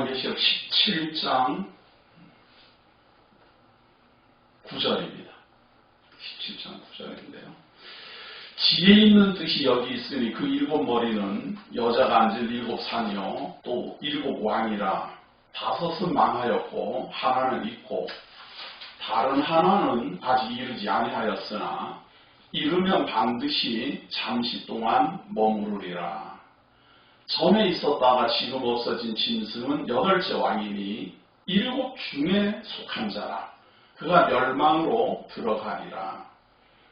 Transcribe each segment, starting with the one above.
요한계시록 17장 9절입니다. 17장 9절인데요. 지혜 있는 뜻이 여기 있으니 그 일곱 머리는 여자가 앉은 일곱 산이요 또 일곱 왕이라. 다섯은 망하였고 하나는 있고 다른 하나는 아직 이르지 아니하였으나 이르면 반드시 잠시 동안 머무르리라. 전에 있었다가 지금 없어진 짐승은 여덟째 왕이니 일곱 중에 속한 자라. 그가 멸망으로 들어가리라.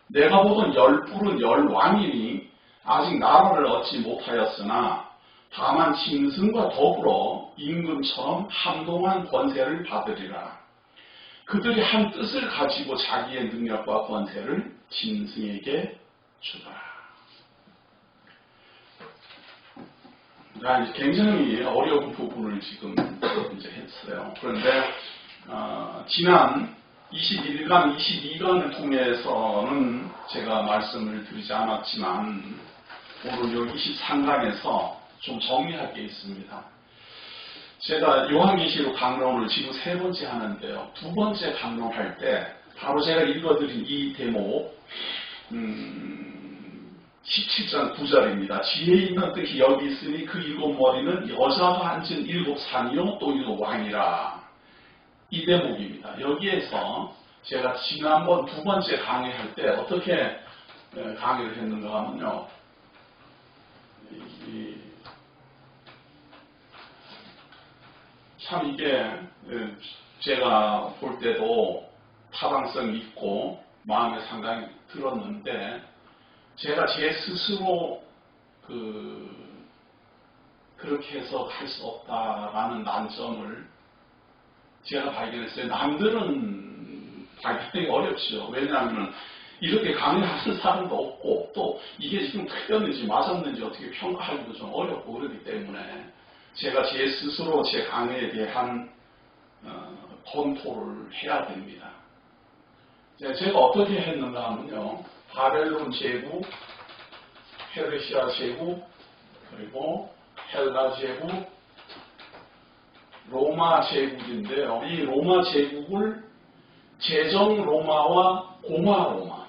내가 보던 열뿔은 열왕이니 아직 나라를 얻지 못하였으나 다만 짐승과 더불어 임금처럼 한동안 권세를 받으리라. 그들이 한 뜻을 가지고 자기의 능력과 권세를 짐승에게 주라. 굉장히 어려운 부분을 지금 이제 했어요. 그런데 지난 21강, 22강을 통해서는 제가 말씀을 드리지 않았지만 오늘 요 23강에서 좀 정리할 게 있습니다. 제가 요한계시록 강론을 지금 세 번째 하는데요. 두 번째 강론할 때 바로 제가 읽어드린 이 대목 17장 9절입니다. 지혜 있는 뜻이 여기 있으니 그 일곱 머리는 여자가 앉은 일곱 산이요 또 일곱 왕이라. 이 대목입니다. 여기에서 제가 지난번 두 번째 강의할 때 어떻게 강의를 했는가 하면요. 참 이게 제가 볼 때도 타당성이 있고 마음에 상당히 들었는데 제가 제 스스로 그렇게 해서 할 수 없다라는 난점을 제가 발견했어요. 남들은 발견하기 어렵죠. 왜냐하면 이렇게 강의하는 사람도 없고 또 이게 지금 틀렸는지 맞았는지 어떻게 평가하기도 좀 어렵고 그렇기 때문에 제가 제 스스로 제 강의에 대한 검토를 해야 됩니다. 제가 어떻게 했는가 하면요. 바벨론 제국, 페르시아 제국, 그리고 헬라 제국, 로마 제국인데요. 이 로마 제국을 제정 로마와 공화 로마,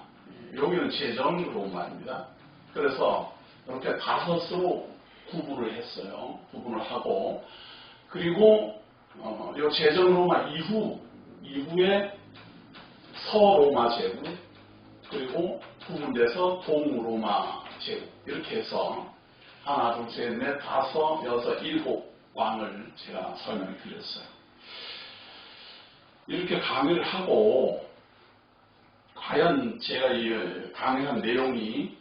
여기는 제정 로마입니다. 그래서 이렇게 다섯으로 구분을 했어요. 구분을 하고 그리고 이 제정 로마 이후에 서로마 제국 그리고 구분돼서 동로마 제국 이렇게 해서 하나, 둘, 셋, 넷, 다섯, 여섯, 일곱 왕을 제가 설명을 드렸어요. 이렇게 강의를 하고 과연 제가 이 강의한 내용이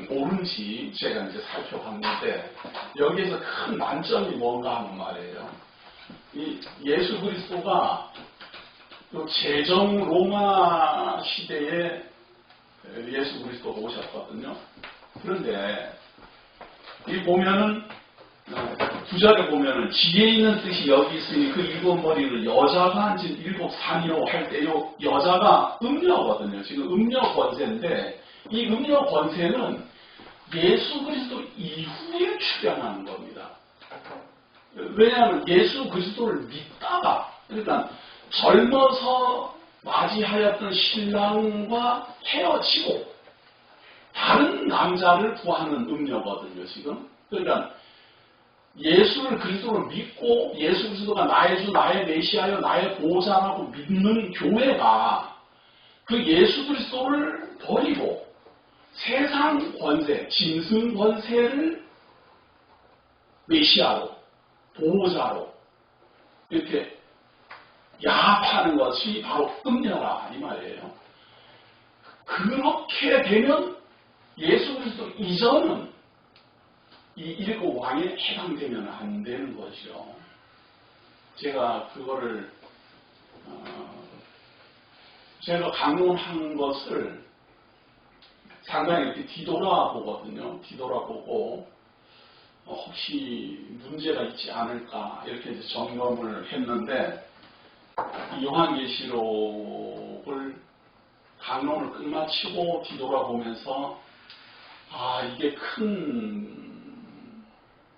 옳은지 제가 이제 살펴봤는데 여기에서 큰 난점이 뭔가 하는 말이에요. 이 예수 그리스도가 제정 로마 시대에 예수 그리스도가 오셨거든요. 그런데 이 보면은 구절에 보면은 지혜 있는 뜻이 여기 있으니 그 일곱 머리를 여자가 앉은 일곱 산이요 할 때요 여자가 음녀거든요. 지금 음녀 권세인데 이 음녀 권세는 예수 그리스도 이후에 출현하는 겁니다. 왜냐하면 예수 그리스도를 믿다가 그러니까 젊어서 맞이하였던 신랑과 헤어지고 다른 남자를 구하는 음녀거든요. 지금 그러니까 예수를 그리스도를 믿고 예수 그리스도가 나의 주, 나의 메시아여, 나의 보호자라고 믿는 교회가 그 예수 그리스도를 버리고 세상 권세, 짐승 권세를 메시아로, 보호자로 이렇게 야합하는 것이 바로 음녀라 이 말이에요. 그렇게 되면 예수 그리스도 이전은 이 일곱 왕에 해당되면 안 되는 거죠. 제가 그거를 제가 강론한 것을 상당히 이렇게 뒤돌아보거든요. 뒤돌아보고 혹시 문제가 있지 않을까 이렇게 이제 점검을 했는데 요한계시록을 강론을 끝마치고 뒤돌아보면서 이게 큰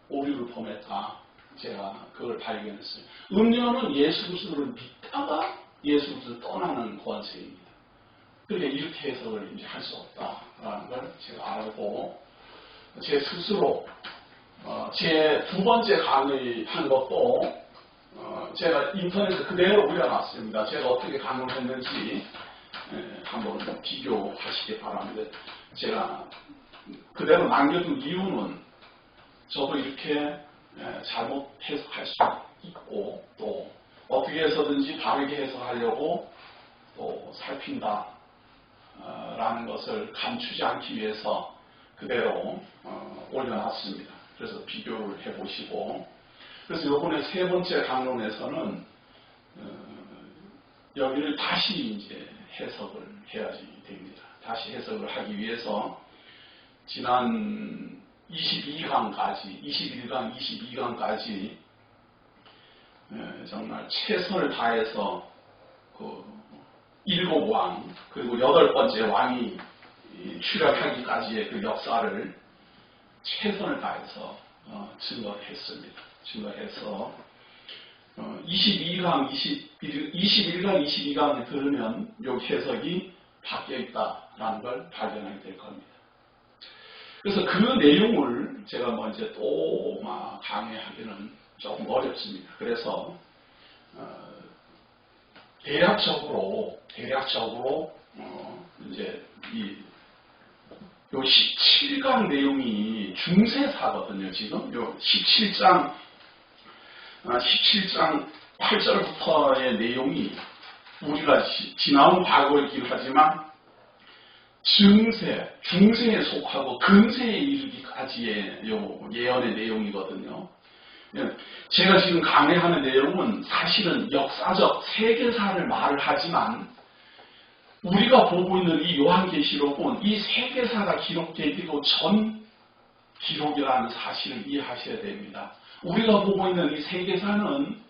오류를 범했다. 제가 그걸 발견했어요. 음료는 예수 그리스도를 믿다가 예수 그리스도를 떠나는 권세입니다. 그러니까 이렇게 해석을 이제 할 수 없다라는 걸 제가 알고 제 스스로 제 두 번째 강의한 것도 제가 인터넷에 그대로 올려놨습니다. 제가 어떻게 강의를 했는지 한번 비교하시기 바랍니다. 제가 그대로 남겨둔 이유는 저도 이렇게 잘못 해석할 수 있고 또 어떻게 해서든지 바르게 해석하려고 또 살핀다 라는 것을 감추지 않기 위해서 그대로 올려놨습니다. 그래서 비교를 해보시고 그래서 이번에 세 번째 강론에서는 여기를 다시 이제 해석을 해야지 됩니다. 다시 해석을 하기 위해서 지난 22강까지 21강, 22강까지 정말 최선을 다해서 그 7왕 그리고 8번째 왕이 출현하기까지의 그 역사를 최선을 다해서 증거했습니다. 증거해서 21강, 22강을 들으면 이 해석이 바뀌어 있다라는 걸 발견하게 될 겁니다. 그래서 그 내용을 제가 먼저 또 강의하기는 조금 어렵습니다. 그래서 대략적으로 이제 요 17강 내용이 중세사거든요. 지금 요 17장 8절부터의 내용이 우리가 지나온 과거를 기록하지만 중세에 속하고 근세에 이르기까지의 요 예언의 내용이거든요. 제가 지금 강의하는 내용은 사실은 역사적 세계사를 말을 하지만 우리가 보고 있는 이 요한계시록은 이 세계사가 기록되기도 전 기록이라는 사실을 이해하셔야 됩니다. 우리가 보고 있는 이 세계사는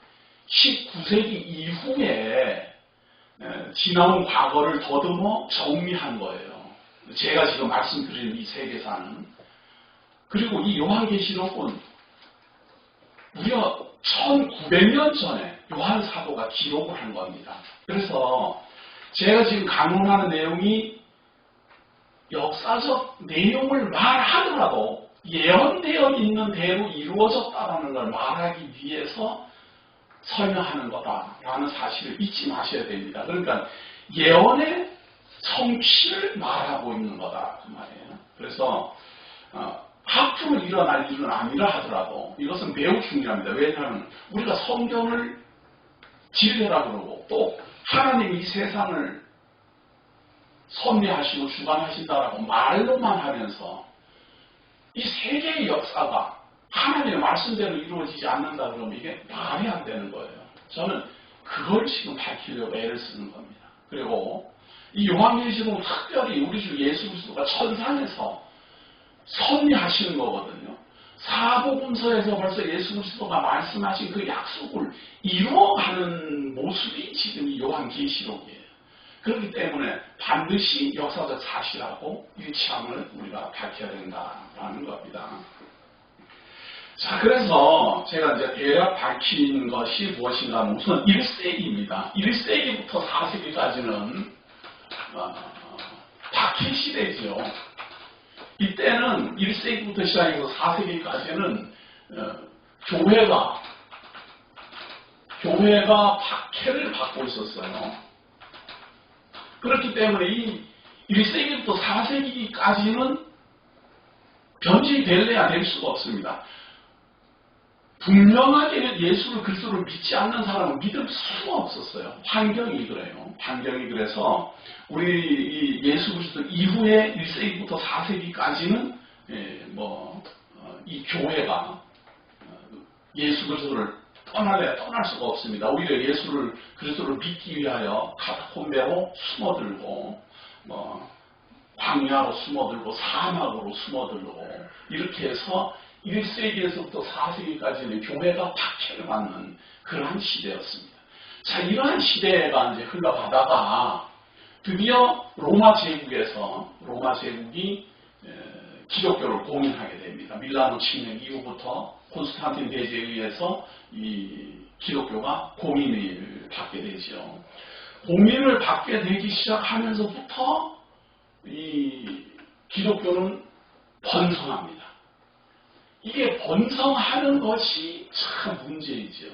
19세기 이후에 지나온 과거를 더듬어 정리한 거예요. 제가 지금 말씀드리는 이 세계사는. 그리고 이 요한계시록은 무려 1900년 전에 요한 사도가 기록을 한 겁니다. 그래서 제가 지금 강론하는 내용이 역사적 내용을 말하더라도 예언되어 있는 대로 이루어졌다는 걸 말하기 위해서 설명하는 거다라는 사실을 잊지 마셔야 됩니다. 그러니까 예언의 성취를 말하고 있는 거다 그 말이에요. 그래서 앞으로 일어날 일은 아니라 하더라도 이것은 매우 중요합니다. 왜냐하면 우리가 성경을 진리라 그러고 또 하나님이 이 세상을 섭리하시고 주관하신다라고 말로만 하면서 이 세계의 역사가 하나님의 말씀대로 이루어지지 않는다 그러면 이게 말이 안 되는 거예요. 저는 그걸 지금 밝히려고 애를 쓰는 겁니다. 그리고 이 요한계시록은 특별히 우리 주 예수 그리스도가 천상에서 섭리하시는 거거든요. 사복음서에서 벌써 예수 그리스도가 말씀하신 그 약속을 이루어가는 모습이 지금 이 요한계시록이에요. 그렇기 때문에 반드시 역사적 사실하고 일치함을 우리가 밝혀야 된다라는 겁니다. 자, 그래서 제가 이제 대략 밝힌 것이 무엇인가 하면 우선 1세기입니다. 1세기부터 4세기까지는 박해 시대죠. 이때는 1세기부터 시작해서 4세기까지는 교회가 박해를 받고 있었어요. 그렇기 때문에 이 1세기부터 4세기까지는 변질이 될래야 될 수가 없습니다. 분명하게 예수를 그리스도를 믿지 않는 사람은 믿을 수가 없었어요. 환경이 그래요. 환경이 그래서 우리 예수 그리스도 이후에 1세기부터 4세기까지는 이 교회가 예수 그리스도를 떠날 수가 없습니다. 오히려 예수를 그리스도를 믿기 위하여 카타콤베로 숨어들고 광야로 숨어들고 사막으로 숨어들고 이렇게 해서 1세기에서부터 4세기까지는 교회가 박해를 받는 그러한 시대였습니다. 자, 이러한 시대가 이제 흘러가다가 드디어 로마 제국이 기독교를 공인하게 됩니다. 밀라노 침략 이후부터 콘스탄틴 대제에 의해서 이 기독교가 공인을 받게 되죠. 공인을 받게 되기 시작하면서부터 이 기독교는 번성합니다. 이게 번성하는 것이 참 문제이죠.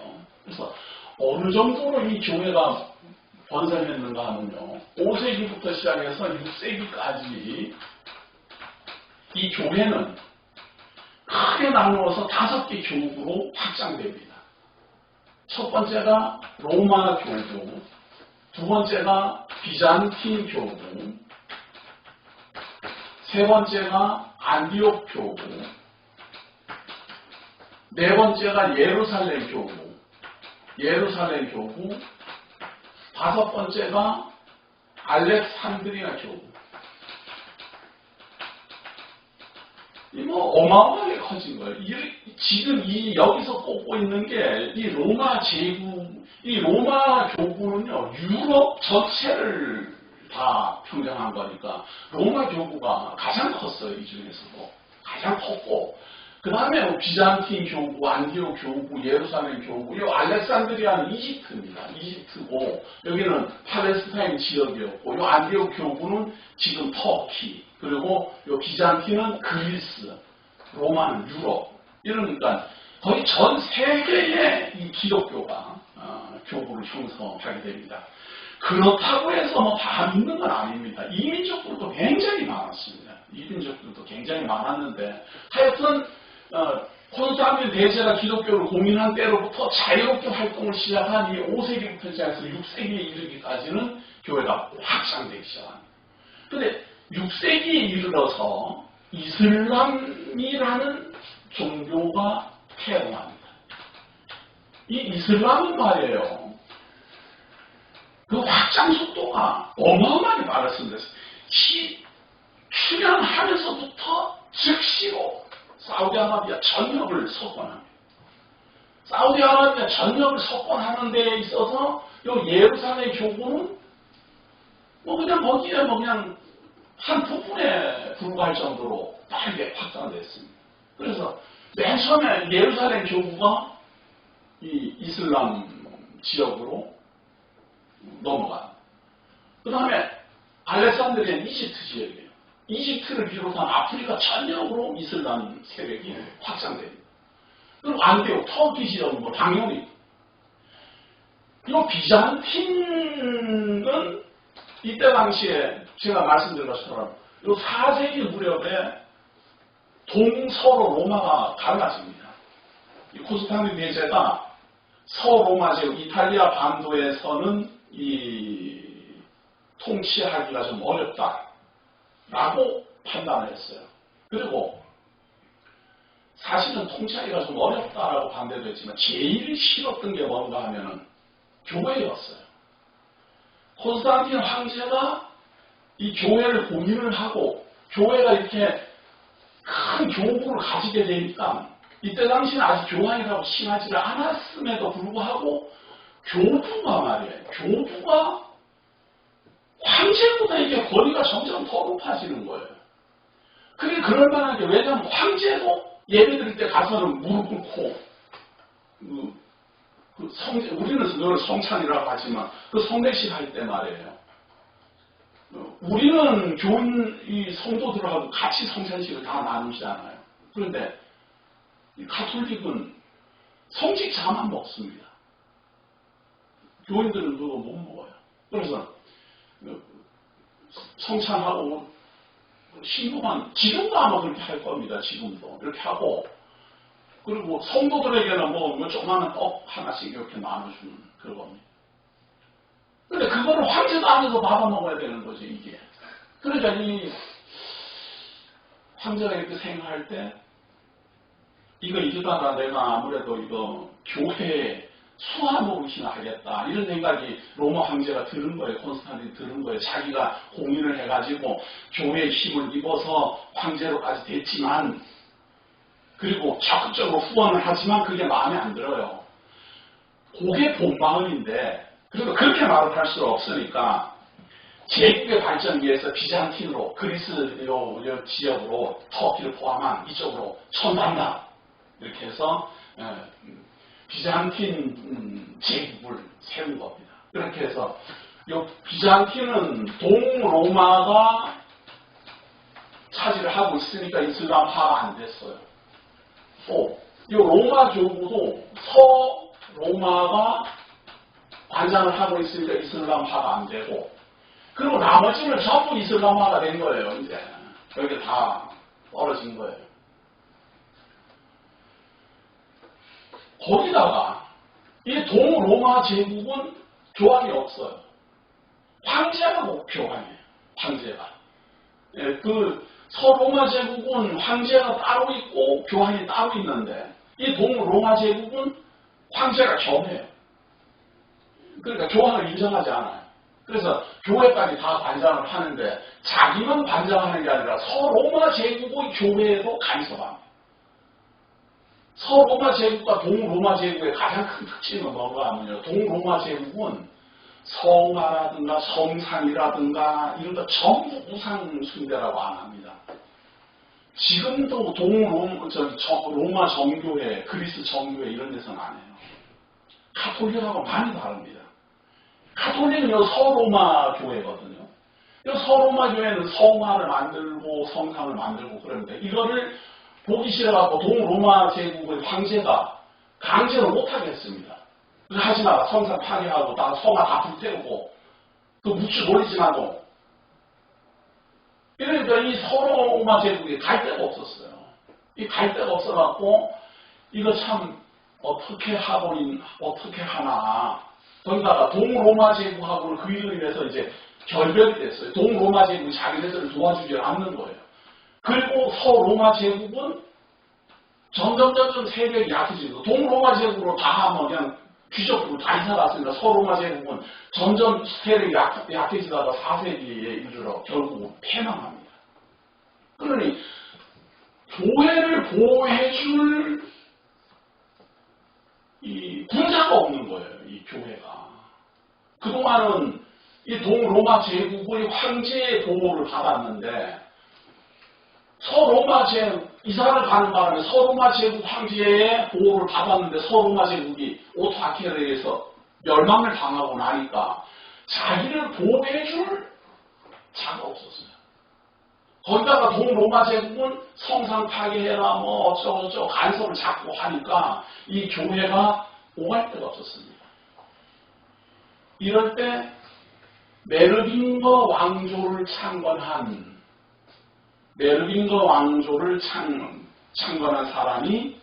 그래서 어느 정도로 이 교회가 번성했는가 하면요, 5세기부터 시작해서 6세기까지 이 교회는 크게 나누어서 5개 교구로 확장됩니다. 첫 번째가 로마 교구, 두 번째가 비잔틴 교구, 세 번째가 안디옥 교구, 네 번째가 예루살렘 교구, 다섯 번째가 알렉산드리아 교구. 이 어마어마하게 커진 거예요. 지금 여기서 꼽고 있는 게 이 로마 제국, 이 로마 교구는요, 유럽 전체를 다 평정한 거니까 로마 교구가 가장 컸어요. 이 중에서도 가장 컸고, 그 다음에 비잔틴 교구, 안디옥 교구, 예루살렘 교구, 이 알렉산드리아는 이집트입니다. 이집트고, 여기는 팔레스타인 지역이었고, 이 안디옥 교구는 지금 터키, 그리고 이 비잔틴은 그리스, 로마는 유럽. 이러니까 거의 전 세계의 이 기독교가 교구를 형성하게 됩니다. 그렇다고 해서 다 믿는 건 아닙니다. 이민족들도 굉장히 많았습니다. 이민족들도 굉장히 많았는데, 하여튼 콘스탄틴 대제가 기독교를 공인한 때로부터 자유롭게 활동을 시작한 이 5세기부터 시작해서 6세기에 이르기까지는 교회가 확장되기 시작합니다. 그런데 6세기에 이르러서 이슬람이라는 종교가 태어납니다. 이 이슬람은 말이에요, 그 확장 속도가 어마어마하게 빨랐습니다. 출현하면서부터 즉시로 사우디아라비아 전역을 석권합니다. 사우디아라비아 전역을 석권하는 데에 있어서 요 예루살렘 교구는 그냥 거기에 그냥 한 부분에 불과할 정도로 빠르게 확장됐습니다. 그래서 맨 처음에 예루살렘 교구가 이 이슬람 지역으로 넘어가. 그 다음에 알렉산드리아는 이집트 지역이에요. 이집트를 비롯한 아프리카 전역으로 이슬람 세력이 확장됩니다. 그리고 안디옥, 터키 지역은 당연히. 이 비잔틴은 이때 당시에 제가 말씀드린 것처럼 이 4세기 무렵에 동서로 로마가 갈라집니다. 이 콘스탄틴 대제가 서로마 지역, 이탈리아 반도에서는 이 통치하기가 좀 어렵다라고 판단을 했어요. 그리고 사실은 통치하기가 좀 어렵다라고 반대도 했지만 제일 싫었던 게 뭔가 하면은 교회였어요. 콘스탄틴 황제가 이 교회를 공인을 하고 교회가 이렇게 큰 교구를 가지게 되니까 이때 당시는 아직 교황이라고 심하지 않았음에도 불구하고 교부가 말이에요. 교부가 황제보다 이게 권위가 점점 더 높아지는 거예요. 그게 그럴 만한 게, 왜냐하면 황제도 예배드릴 때 가서는 무릎 꿇고 우리는 그걸 성찬이라고 하지만 그 성례식 할 때 말이에요. 우리는 교인 이 성도들하고 같이 성찬식을 다 나누잖아요. 그런데 이 가톨릭은 성직자만 먹습니다. 교인들은 그거 못 먹어요. 그래서 성찬하고 신부만, 지금도 아마 그렇게 할 겁니다. 지금도 이렇게 하고, 그리고 성도들에게는 조그마한 떡 하나씩 이렇게 나눠주는 그런 겁니다. 근데 그거를 황제도 안에서 받아먹어야 되는 거죠, 이게. 그러니까 이 황제가 이렇게 생각할 때, 이러다가 내가 아무래도 이거 교회에 수하노릇이나 하겠다, 이런 생각이 로마 황제가 들은 거예요. 콘스탄틴이 들은 거예요. 자기가 공인을 해가지고 교회의 힘을 입어서 황제로까지 됐지만, 그리고 적극적으로 후원을 하지만 그게 마음에 안 들어요. 그게 본마음인데, 그리고 그렇게 말을 할 수 없으니까 제국의 발전 위해서 비잔틴으로, 그리스 요 지역으로 터키를 포함한 이쪽으로 천단다. 이렇게 해서 비잔틴 제국을 세운 겁니다. 그렇게 해서 이 비잔틴은 동로마가 차지를 하고 있으니까 이슬람화가 안 됐어요. 또 이 로마 교구도 서로마가 관장을 하고 있으니까 이슬람화가 안 되고, 그리고 나머지는 전부 이슬람화가 된 거예요. 이제 여기 다 떨어진 거예요. 거기다가 이 동로마 제국은 교황이 없어요. 황제가 꼭 교황이에요. 황제가. 그 서로마 제국은 황제가 따로 있고 교황이 따로 있는데, 이 동로마 제국은 황제가 겸해요. 그러니까 교황을 인정하지 않아요. 그래서 교회까지 다 관장을 하는데 자기만 관장하는 게 아니라 서로마 제국의 교회에도 간섭합니다. 서로마 제국과 동로마 제국의 가장 큰 특징은 뭐가 하면요, 동로마 제국은 성화라든가 성상이라든가 이런 거 전부 우상 숭배라고 안 합니다. 지금도 로마 정교회, 그리스 정교회 이런 데서는 안 해요. 가톨릭하고 많이 다릅니다. 가톨릭은 요 서로마 교회거든요. 요 서로마 교회는 성화를 만들고 성상을 만들고 그러는데, 이거를 보기 싫어갖고 동로마 제국의 황제가 강제로 못하게 했습니다. 하지 마라. 성상 파괴하고 다 성화 다 불태우고 그 묵주 돌리지마도. 그러니까 이 서로마 제국에 갈 데가 없었어요. 이 갈 데가 없어갖고 이거 참 어떻게 하나. 거기다가 동로마 제국하고는 그 일로 인해서 이제 결별이 됐어요. 동로마 제국이 자기네들을 도와주지 않는 거예요. 그리고 서로마 제국은 점점 세력이 약해지고, 동로마 제국으로 다 하면 그냥 귀족으로 다 이사 갔으니까 서로마 제국은 점점 세력이 약해지다가 4세기에 이르러 결국 패망합니다. 그러니 교회를 보호해줄 이 군사가 없는 거예요. 이 교회가. 그동안은 이 동로마 제국의 황제의 보호를 받았는데, 서로마 제국, 이사를 가는 바람에 서로마 제국 황제의 보호를 받았는데 서로마 제국이 오토아키아에 의해서 멸망을 당하고 나니까 자기를 보호해줄 자가 없었어요. 거기다가 동로마 제국은 성상 파괴해라 뭐 어쩌고저쩌고 간섭을 자꾸 하니까 이 교회가 오갈 데가 없었습니다. 이럴 때 메르빙거 왕조를 창건한 사람이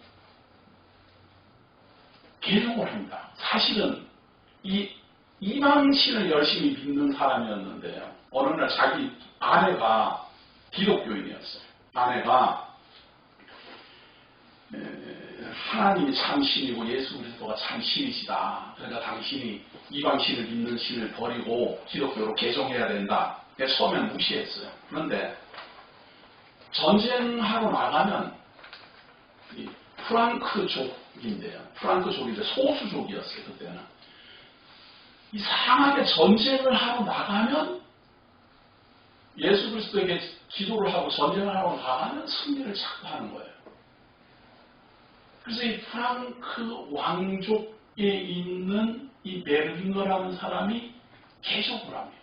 개종을 합니다. 사실은 이 이방신을 열심히 믿는 사람이었는데요. 어느 날 자기 아내가 기독교인이었어요. 아내가 하나님이 참 신이고 예수 그리스도가 참 신이시다. 그러니까 당신이 이방신을 믿는 신을 버리고 기독교로 개종해야 된다. 처음엔 무시했어요. 그런데 전쟁하러 나가면 이 프랑크족인데 소수족이었어요. 그때는. 이상하게 전쟁을 하러 나가면, 예수 그리스도에게 기도를 하고 전쟁을 하러 나가면 승리를 자꾸 하는 거예요. 그래서 이 프랑크 왕족에 있는 이 메르빙거라는 사람이 개종을 합니다.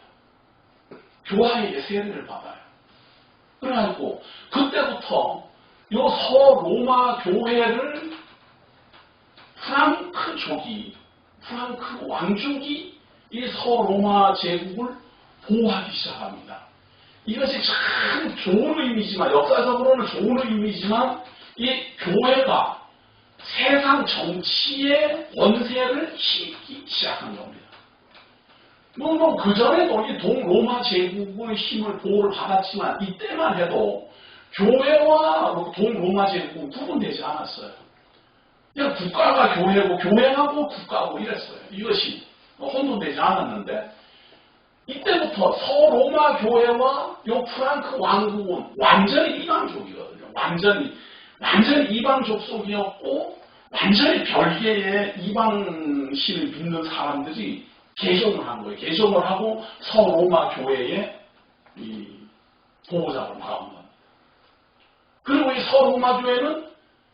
교황에게 세례를 받아요. 그래가지고 그때부터 이 서로마 교회를 프랑크 왕족이 이 서로마 제국을 보호하기 시작합니다. 이것이 참 좋은 의미지만, 역사적으로는 좋은 의미지만, 이 교회가 세상 정치의 권세를 힘기 시작한 겁니다. 물론 그전에도 이 동로마 제국의 힘을 보호를 받았지만, 이때만 해도 교회와 동로마 제국은 구분되지 않았어요. 그냥 국가가 교회고 교회하고 국가고 이랬어요. 이것이 혼돈되지 않았는데, 이때부터 서로마 교회와 요 프랑크 왕국은 완전히 이방족이거든요. 완전히 이방 족속이었고, 완전히 별개의 이방신을 믿는 사람들이 개종을 한 거예요. 개종을 하고 서로마 교회의 이 보호자로 나온 겁니다. 그리고 이 서로마 교회는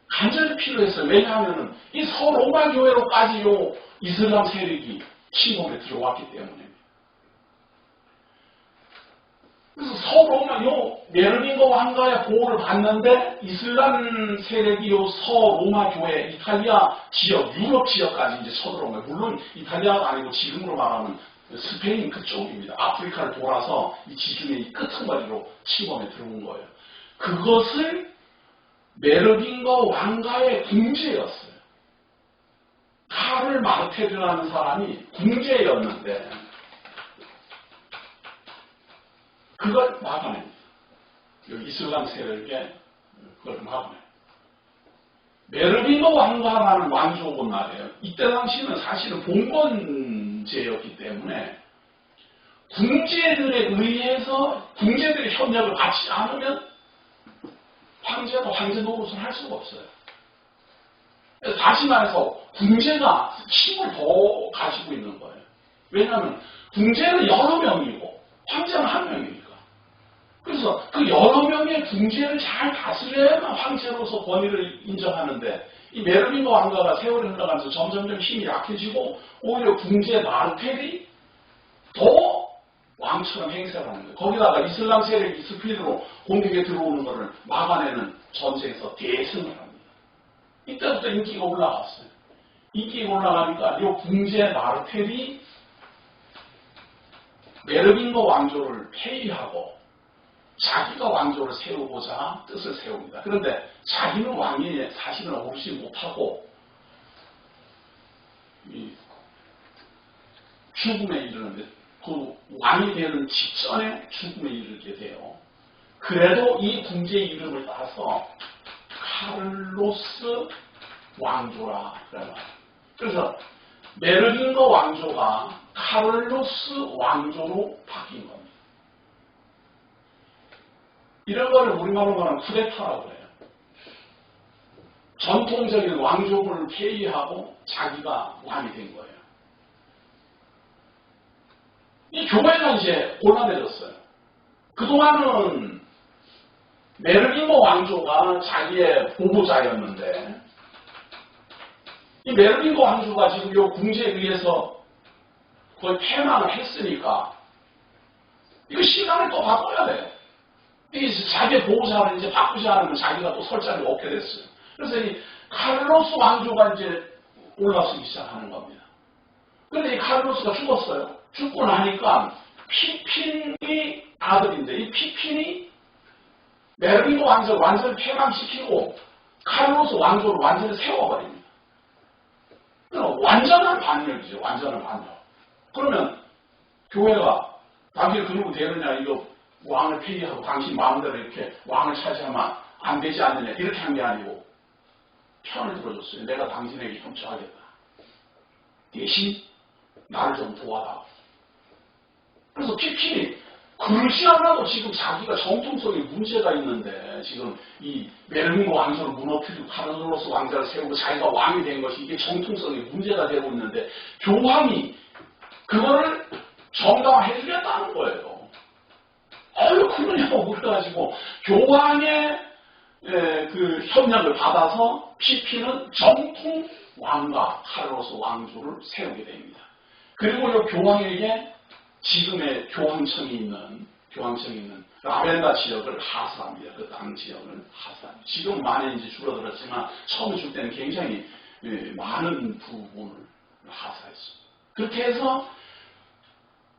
간절히 필요했어요. 왜냐하면 이 서로마 교회로까지 요 이슬람 세력이 침공에 들어왔기 때문에. 그래서 서로마 요 메르닌거 왕가의 보호를 받는데 이슬람 세력이 요 서로마 교회, 이탈리아 지역, 유럽 지역까지 이제 쳐들어온 거예요. 물론 이탈리아가 아니고 지금으로 말하면 스페인 그쪽입니다. 아프리카를 돌아서 이 지중해 이 끄트머리로 침범에 들어온 거예요. 그것을 메르닌거 왕가의 궁제였어요. 카를 마르테르라는 사람이 궁제였는데 그걸 막아냅니다. 이슬람 세력에 그걸 막아냅니다. 메르닌거 왕가라는 왕족은 말이에요. 이때 당시는 사실은 봉건제였기 때문에 궁제들에 의해서 궁제들의 협력을 받지 않으면 황제가 황제 노릇을 할 수가 없어요. 다시 말해서 궁제가 힘을 더 가지고 있는 거예요. 왜냐하면 궁제는 여러 명이고 황제는 한 명이니까. 그래서 그 여러 명의 궁제를 잘 다스려야만 황제로서 권위를 인정하는데 이 메르닌거 왕가가 세월이 흘러가면서 점점점 힘이 약해지고 오히려 궁제 마르텔이 더 왕처럼 행세를 하는 거예요. 거기다가 이슬람 세력이 스피드로 공격에 들어오는 것을 막아내는 전쟁에서 대승을 합니다. 이때부터 인기가 올라갔어요. 인기가 올라가니까 이 궁제 마르텔이 메르닌거 왕조를 폐위하고 자기가 왕조를 세우고자 뜻을 세웁니다. 그런데 자기는 왕위에 사실은 오르지 못하고 죽음에 이르는데 그 왕이 되는 직전에 죽음에 이르게 돼요. 그래도 이 궁제의 이름을 따서 카를로스 왕조라 그래요. 그래서 메르닌거 왕조가 카를로스 왕조로 바뀐 겁니다. 이런 거를 우리말로 말하면 쿠데타라고 해요. 전통적인 왕족을 폐위하고 자기가 왕이 된 거예요. 이 교회가 이제 곤란해졌어요. 그동안은 메르닌거 왕조가 자기의 보호자였는데 이 메르닌거 왕조가 지금 이 궁제에 의해서 거의 패망을 했으니까 이거 시간을 또 바꿔야 돼요. 이 자기의 보호자를 이제 바꾸지 않으면 자기가 또 설 자리가 없게 됐어요. 그래서 이 카를로스 왕조가 이제 올라서기 시작하는 겁니다. 그런데 이 카를로스가 죽었어요. 죽고 나니까 피핀이 아들인데 이 피핀이 메르닌거 왕조를 완전히 폐망시키고 카를로스 왕조를 완전히 세워버립니다. 완전한 반역이죠. 완전한 반역. 그러면 교회가 당신이 그러고 되느냐 이거 왕을 폐위하고 당신 마음대로 이렇게 왕을 차지하면 안 되지 않느냐 이렇게 한 게 아니고 편을 들어줬어요. 내가 당신에게 협조하겠다. 대신 나를 좀 도와라. 그래서 피핀이 그러지 않아도 지금 자기가 정통성에 문제가 있는데 지금 이 메르닌거 왕조를 무너뜨리고 카를로스 왕자를 세우고 자기가 왕이 된 것이 이게 정통성에 문제가 되고 있는데 교황이 그거를 정당화해 주겠다는 거예요. 그러냐고 그래가지고 교황의 그 협력을 받아서 피피는 정통 왕가 카를로스 왕조를 세우게 됩니다. 그리고 이 교황에게 지금의 교황청이 있는 라벤다 지역을 하사합니다. 그 땅 지역을 하사합니다. 지금 많이 이제 줄어들었지만 처음에 줄 때는 굉장히 많은 부분을 하사했습니다. 그렇게 해서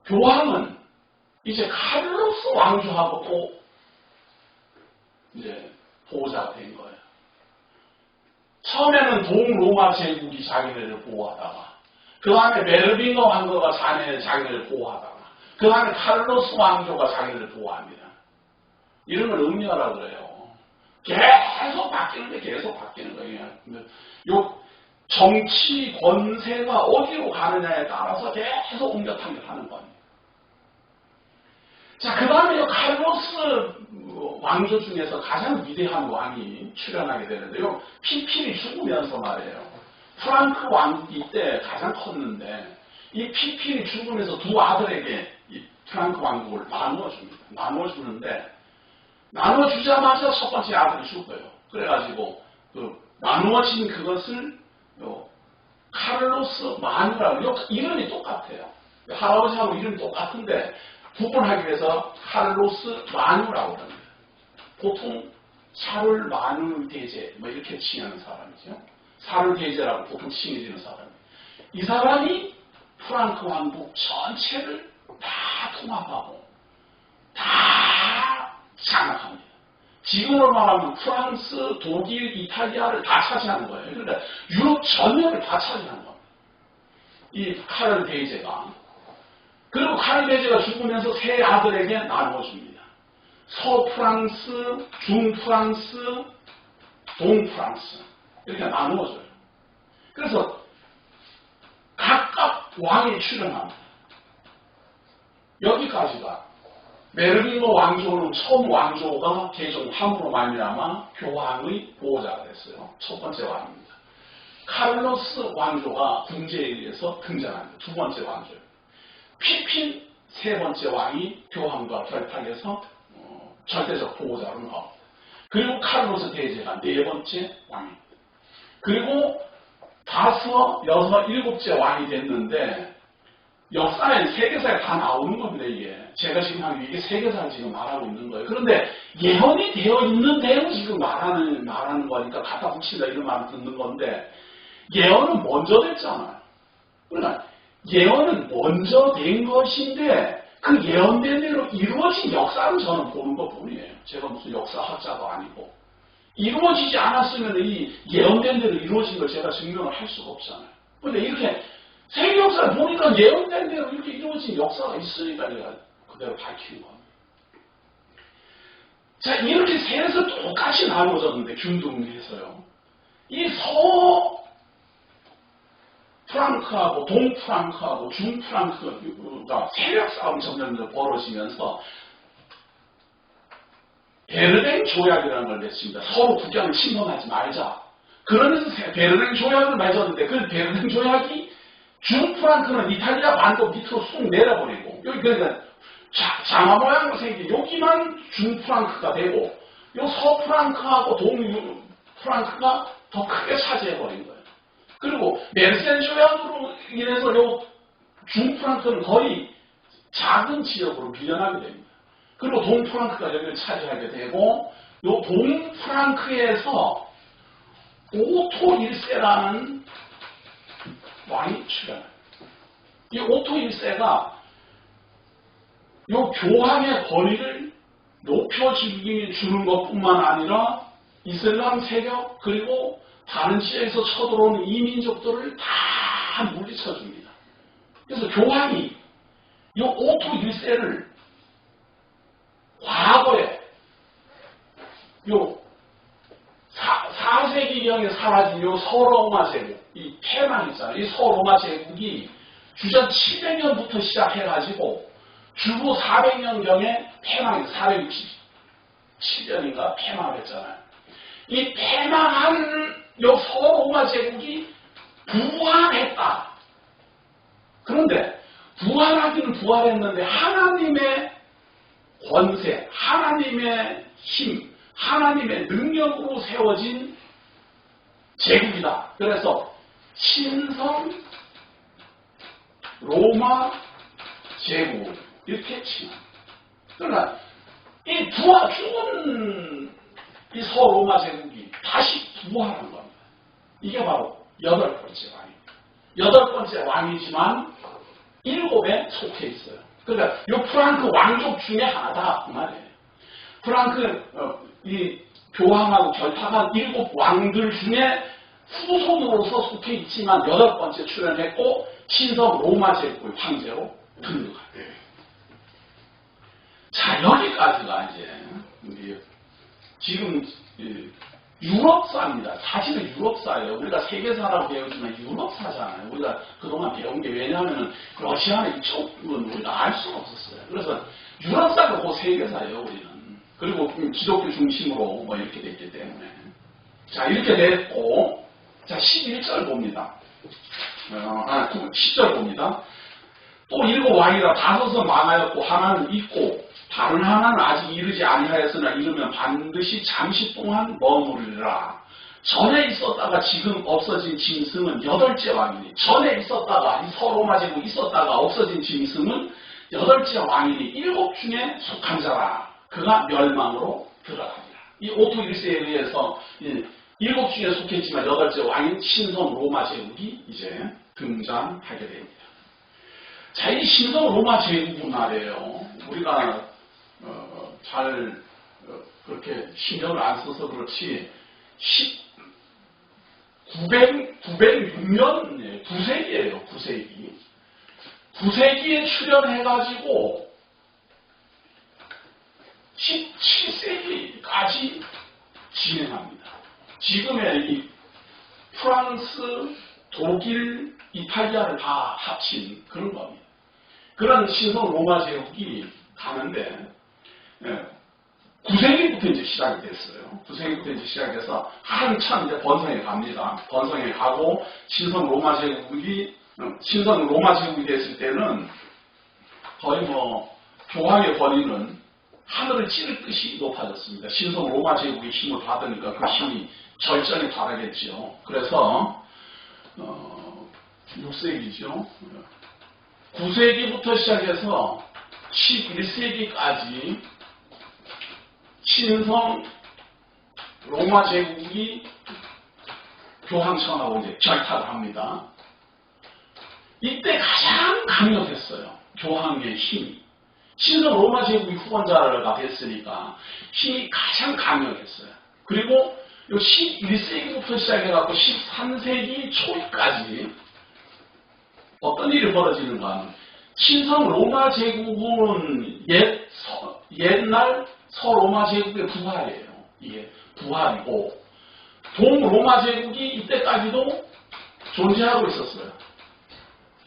교황은 이제 카를로스 왕조하고 또 이제 보호자가 된 거예요. 처음에는 동로마 제국이 자기네를 보호하다가 그 다음에 메르닌거 왕조가 자기네를 보호하다가 그 다음에 카를로스 왕조가 자기네를 보호합니다. 이런 걸 의미하라 그래요. 계속 바뀌는 거예요. 요 정치 권세가 어디로 가느냐에 따라서 계속 옮겨타격하는 겁니다. 자, 그 다음에 카를로스 왕조 중에서 가장 위대한 왕이 출현하게 되는데요. 피핀이 죽으면서 말이에요. 프랑크 왕기 때 가장 컸는데 이 피핀이 죽으면서 두 아들에게 이 프랑크 왕국을 나누어줍니다. 나누어주는데 나누어주자마자 첫 번째 아들이 죽어요. 그래가지고 그 나누어진 그것을 카를로스 마누라고, 이름이 똑같아요. 할아버지하고 이름이 똑같은데 구분하기 위해서 카를로스 마누라고 합니다. 보통 샤를 마누 대제 뭐 이렇게 칭하는 사람이죠. 샤를 대제라고 보통 칭해지는 사람이에요. 이 사람이 프랑크 왕국 전체를 다 통합하고 다 장악합니다. 지금으로 말하면 프랑스, 독일, 이탈리아를 다 차지하는 거예요. 그러니까 유럽 전역을 다 차지하는 겁니다. 이 카를 대제가. 그리고 카를 대제가 죽으면서 세 아들에게 나누어줍니다. 서프랑스, 중프랑스, 동프랑스 이렇게 나누어줘요. 그래서 각각 왕이 출연합니다. 여기까지가 메르링노 왕조는 처음 왕조가 개종함으로 말미암아 교황의 보호자가 됐어요. 첫 번째 왕입니다. 카를로스 왕조가 궁제에 의해서 등장합니다. 두 번째 왕조예요. 피핀 세 번째 왕이 교황과 결탁해서 절대적 보호자로 나옵니다. 그리고 카를로스 대제가 네 번째 왕입니다. 그리고 다섯, 여섯, 일곱째 왕이 됐는데 역사에 세계사에 다 나오는 겁니다. 이게 제가 지금 하는 이게 세계사를 지금 말하고 있는 거예요. 그런데 예언이 되어 있는 대로 지금 말하는 거니까 갖다 붙인다 이런 말을 듣는 건데 예언은 먼저 됐잖아요. 그러니까 예언은 먼저 된 것인데 그 예언된 대로 이루어진 역사는 저는 보는 것뿐이에요. 제가 무슨 역사학자도 아니고 이루어지지 않았으면 이 예언된 대로 이루어진 걸 제가 증명을 할 수가 없잖아요. 그런데 이렇게 세계 역사를 보니까 예언된 대로 이렇게 이루어진 역사가 있으니까 내가 그대로 밝히는 겁니다. 자, 이렇게 셋에서 똑같이 나누어졌는데 균등해서요. 이 서프랑크하고 동프랑크하고 중프랑크가 세력 싸움이 점점 벌어지면서 베르냉 조약이라는 걸 맺습니다. 서로 국경을 침범하지 말자. 그러면서 베르냉 조약을 맺었는데 그 베르냉 조약이 중프랑크는 이탈리아 반도 밑으로 쑥 내려버리고 여기 그러니까 자마 모양으로 생긴 여기만 중프랑크가 되고 요 서프랑크하고 동프랑크가 더 크게 차지해버린 거예요. 그리고 멜센 조약으로 인해서 요 중프랑크는 거의 작은 지역으로 밀려나게 됩니다. 그리고 동프랑크가 여기를 차지하게 되고 요 동프랑크에서 오토 1세라는 왕이 출연해요. 이 오토 1세가 요 교황의 권위를 높여주는 것뿐만 아니라 이슬람 세력 그리고 다른 지역에서 쳐들어오는 이민족들을 다 물리쳐줍니다. 그래서 교황이 이 오토 1세를 과거에 요 4세기경에 사라진 요 서로마 제국, 이 패망 있잖아요. 이 서로마 제국이 주전 700년부터 시작해가지고 주후 400년경에 패망이 467년인가 패망을 했잖아요. 이 패망한 요 서로마 제국이 부활했다. 그런데 부활하기는 부활했는데 하나님의 권세, 하나님의 힘, 하나님의 능력으로 세워진 제국이다. 그래서 신성 로마 제국 이렇게 칭합니다. 그러나 이 죽은 이 서로마 제국이 다시 부활한 겁니다. 이게 바로 여덟 번째 왕입니다. 여덟 번째 왕이지만 일곱에 속해 있어요. 그러니까 이 프랑크 왕족 중에 하나다 그 말이에요. 프랑크 이 교황하고 결탁한 일곱 왕들 중에 후손으로서 속해 있지만 여덟 번째 출연했고 신성 로마 제국의 황제로 등극합니다. 자, 여기까지가 이제 지금 유럽사입니다. 사실은 유럽사예요. 우리가 세계사라고 배우지만 유럽사잖아요. 우리가 그동안 배운 게 왜냐하면 러시아나 이쪽은 우리가 알 수가 없었어요. 그래서 유럽사가 그 세계사예요. 우리는. 그리고 기독교 중심으로 뭐 이렇게 됐기 때문에. 자, 이렇게 됐고 자, 11절 봅니다. 10절 봅니다. 또 일곱 왕이라 다섯은 망하였고 하나는 있고 다른 하나는 아직 이르지 아니하였으나 이르면 반드시 잠시 동안 머무르리라. 전에 있었다가 지금 없어진 짐승은 8째 왕이니, 전에 있었다가 이 서로마 제국이 있었다가 없어진 짐승은 8째 왕이니 7 중에 속한 자라. 그가 멸망으로 들어가리라. 이 오토 1세에 의해서 7 중에 속했지만 8째 왕인 신성 로마 제국이 이제 등장하게 됩니다. 자, 이 신성 로마 제국은 말이에요. 우리가 잘 그렇게 신경을 안 써서 그렇지 906년 9세기예요. 9세기. 9세기에 출현해가지고 17세기까지 진행합니다. 지금의 이 프랑스, 독일, 이탈리아를 다 합친 그런 겁니다. 그런 신성 로마 제국이 가는데 9세기부터 이제 시작이 됐어요. 9세기부터 이제 시작해서 한참 이제 번성해 갑니다. 번성해 가고 신성 로마 제국이 됐을 때는 거의 뭐 교황의 권위는 하늘을 찌를 듯이 높아졌습니다. 신성 로마 제국의 힘을 받으니까 그 힘이 절정에 달하겠죠. 그래서 6세기죠. 9세기부터 시작해서 11세기까지 신성 로마 제국이 교황청하고 이제 결탁을 합니다. 이때 가장 강력했어요. 교황의 힘이. 신성 로마 제국이 후원자가 됐으니까 힘이 가장 강력했어요. 그리고 11세기부터 시작해갖고 13세기 초까지 어떤 일이 벌어지는가 하면 신성 로마 제국은 옛날 서로마 제국의 부활이에요. 이게 부활이고 동로마 제국이 이때까지도 존재하고 있었어요.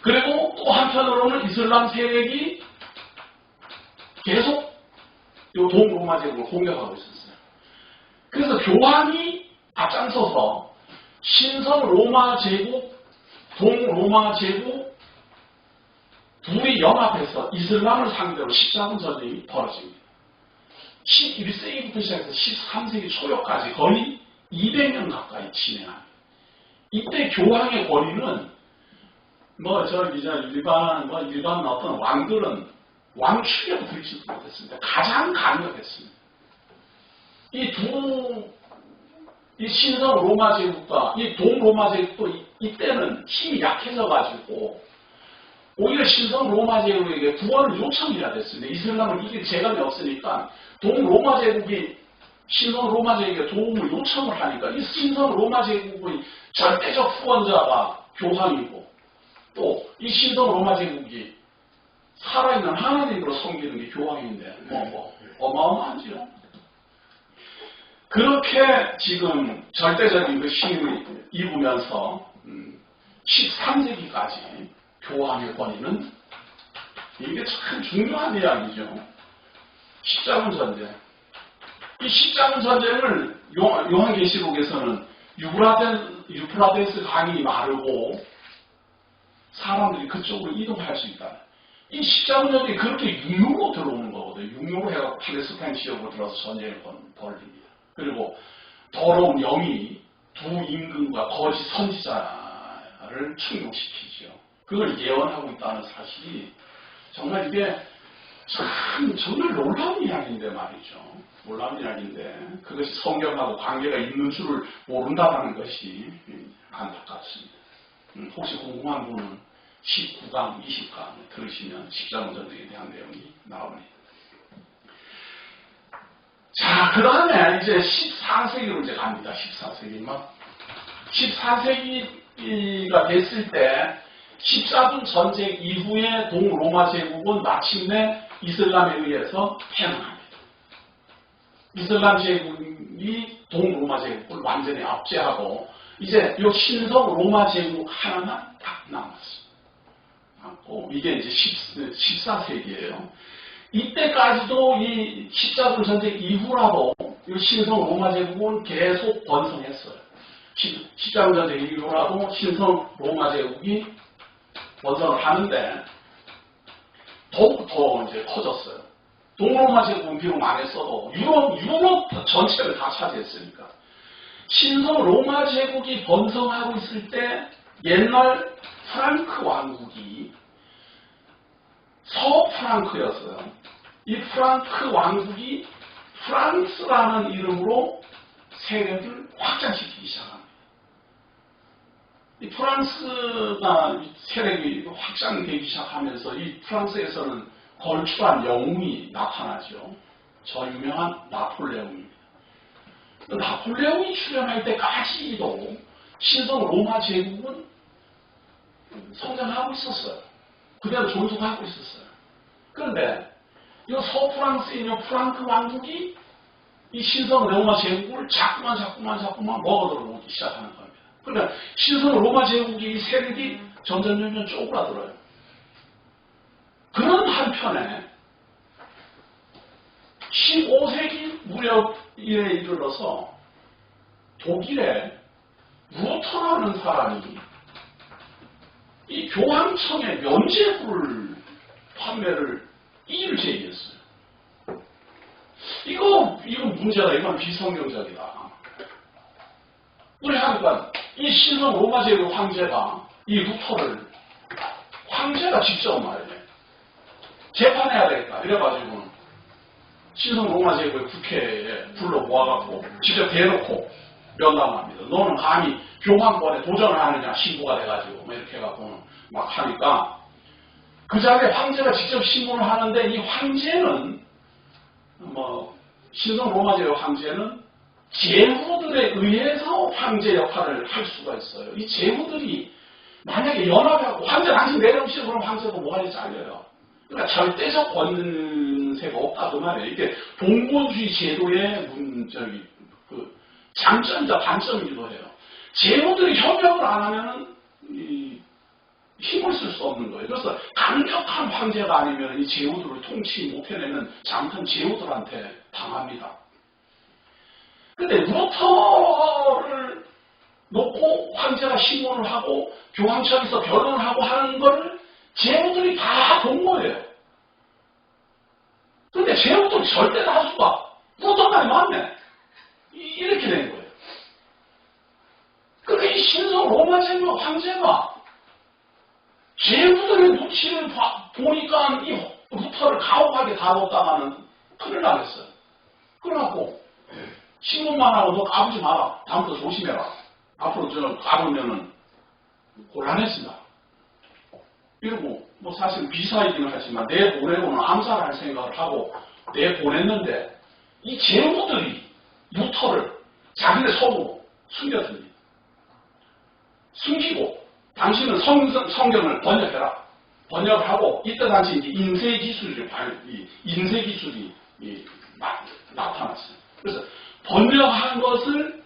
그리고 또 한편으로는 이슬람 세력이 계속 이 동로마 제국을 공격하고 있었어요. 그래서 교황이 앞장서서 신성 로마 제국, 동로마 제국 둘이 연합해서 이슬람을 상대로 십자군 전쟁이 벌어집니다. 11세기부터 시작해서 13세기 초역까지 거의 200년 가까이 진행합니다. 이때 교황의 권위는 일반 어떤 왕들은 왕 추격을 들이지도 못했습니다. 가장 강력했습니다. 이 신성 로마 제국과 이 동로마 제국도 이때는 힘이 약해져가지고 오히려 신성 로마 제국에게 구원을 요청해야 됐습니다. 이슬람을 이길 재간이 없으니까 동로마 제국이 신성 로마 제국에 도움을 요청을 하니까 이 신성 로마 제국의 절대적 후원자가 교황이고 또 이 신성 로마 제국이 살아있는 하나님으로 섬기는 게 교황인데 어마어마하지요. 그렇게 지금 절대적인 그 힘을 입으면서 13세기까지 교황의 권위는 이게 참 중요한 이야기죠. 십자군 전쟁. 이 십자군 전쟁을 요한계시록에서는 유프라데스 강이 마르고 사람들이 그쪽으로 이동할 수 있다. 이 십자군 전쟁이 그렇게 육로로 들어오는 거거든요. 육로로 해서 팔레스타인 지역으로 들어서 전쟁을 벌립니다. 그리고 더러운 영이 두 임금과 거짓 선지자를 충족시키죠. 그걸 예언하고 있다는 사실이 정말 이게 정말 놀라운 이야기인데 말이죠. 놀라운 이야기인데 그것이 성경하고 관계가 있는 줄을 모른다는 것이 안타깝습니다. 혹시 궁금한 분은 19강, 20강 들으시면 십자군 전쟁에 대한 내용이 나옵니다. 자, 그 다음에 이제 14세기로 이제 갑니다. 14세기가 됐을 때 십자군 전쟁 이후에 동로마 제국은 마침내 이슬람에 의해서 패망합니다. 이슬람 제국이 동로마 제국을 완전히 압제하고 이제 이 신성 로마 제국 하나만 딱 남았습니다. 이게 이제 14세기예요. 이때까지도 이 십자군 전쟁 이후라도 이 신성 로마 제국은 계속 번성했어요. 십자군 전쟁 이후라도 신성 로마 제국이 번성을 하는데 더욱더 이제 커졌어요. 동로마 제국은 비록 망했어도 유럽 전체를 다 차지했으니까 신성 로마 제국이 번성하고 있을 때 옛날 프랑크 왕국이 서프랑크였어요. 이 프랑크 왕국이 프랑스라는 이름으로 세력을 확장시키기 시작합니다. 이 프랑스가 세력이 확장되기 시작하면서 이 프랑스에서는 걸출한 영웅이 나타나죠. 저 유명한 나폴레옹입니다. 나폴레옹이 출연할 때까지도 신성 로마 제국은 성장하고 있었어요. 그대로 존속하고 있었어요. 그런데 이 서프랑스인 이 프랑크 왕국이 이 신성 로마 제국을 자꾸만 먹어들어오기 시작하는 겁니다. 그러니까 신성 로마 제국이 세력이 점점 쪼그라들어요. 그런 한편에 15세기 무렵에 이르러서 독일의 루터라는 사람이 이 교황청에 면죄부를 판매를 이의를 제기했어요. 이건 문제다. 이건 비성경적이다. 그러니까 이 신성 로마 제국 황제가 이 루터를 황제가 직접 말이야 재판해야 되겠다. 이래가지고 신성 로마 제국의 국회에 불러 모아갖고 직접 대놓고 면담합니다. 너는 감히 교황권에 도전을 하느냐 신고가 돼가지고 이렇게 해갖고 막 하니까 그 자리에 황제가 직접 신고를 하는데 이 황제는 신성 로마 제국 황제는 제후들에 의해서 황제 역할을 할 수가 있어요. 이 제후들이 만약에 연합하고 황제 당신 내려오시면 그럼 황제도 뭐하니 잘려요. 그러니까 절대적 권세가 없다 그 말이에요. 이게 봉건주의 제도의 장점이자 단점이기도 해요. 제후들이 협력을 안 하면은 힘을 쓸 수 없는 거예요. 그래서 강력한 황제가 아니면 이 제후들을 통치 못해내면 잘못하면 제후들한테 당합니다. 근데 루터를 놓고 황제가 신고를 하고 교황청에서 결혼을 하고 하는 걸 제후들이 다 본 거예요. 근데 제후들이 절대 다수가 루터만이 맞네. 이렇게 된 거예요. 그러니까 이 신성 로마 제국 황제가 제후들의 눈치를 보니까 이 루터를 가혹하게 다뤘다가는 큰일 나겠어요. 그래갖고 신문만 하고 너 까부지 마라. 다음부터 조심해라. 앞으로 저 까부면은 곤란해진다. 이러고 사실 비사이기는 하지만 내보내고는 암살할 생각을 하고 내보냈는데 이 제후들이 루터를 자기네 속으로 숨겨줍니다. 숨기고 당신은 성경을 번역해라. 번역을 하고 이때 당시 이제 인쇄 기술이 나타났어요. 그래서 번역한 것을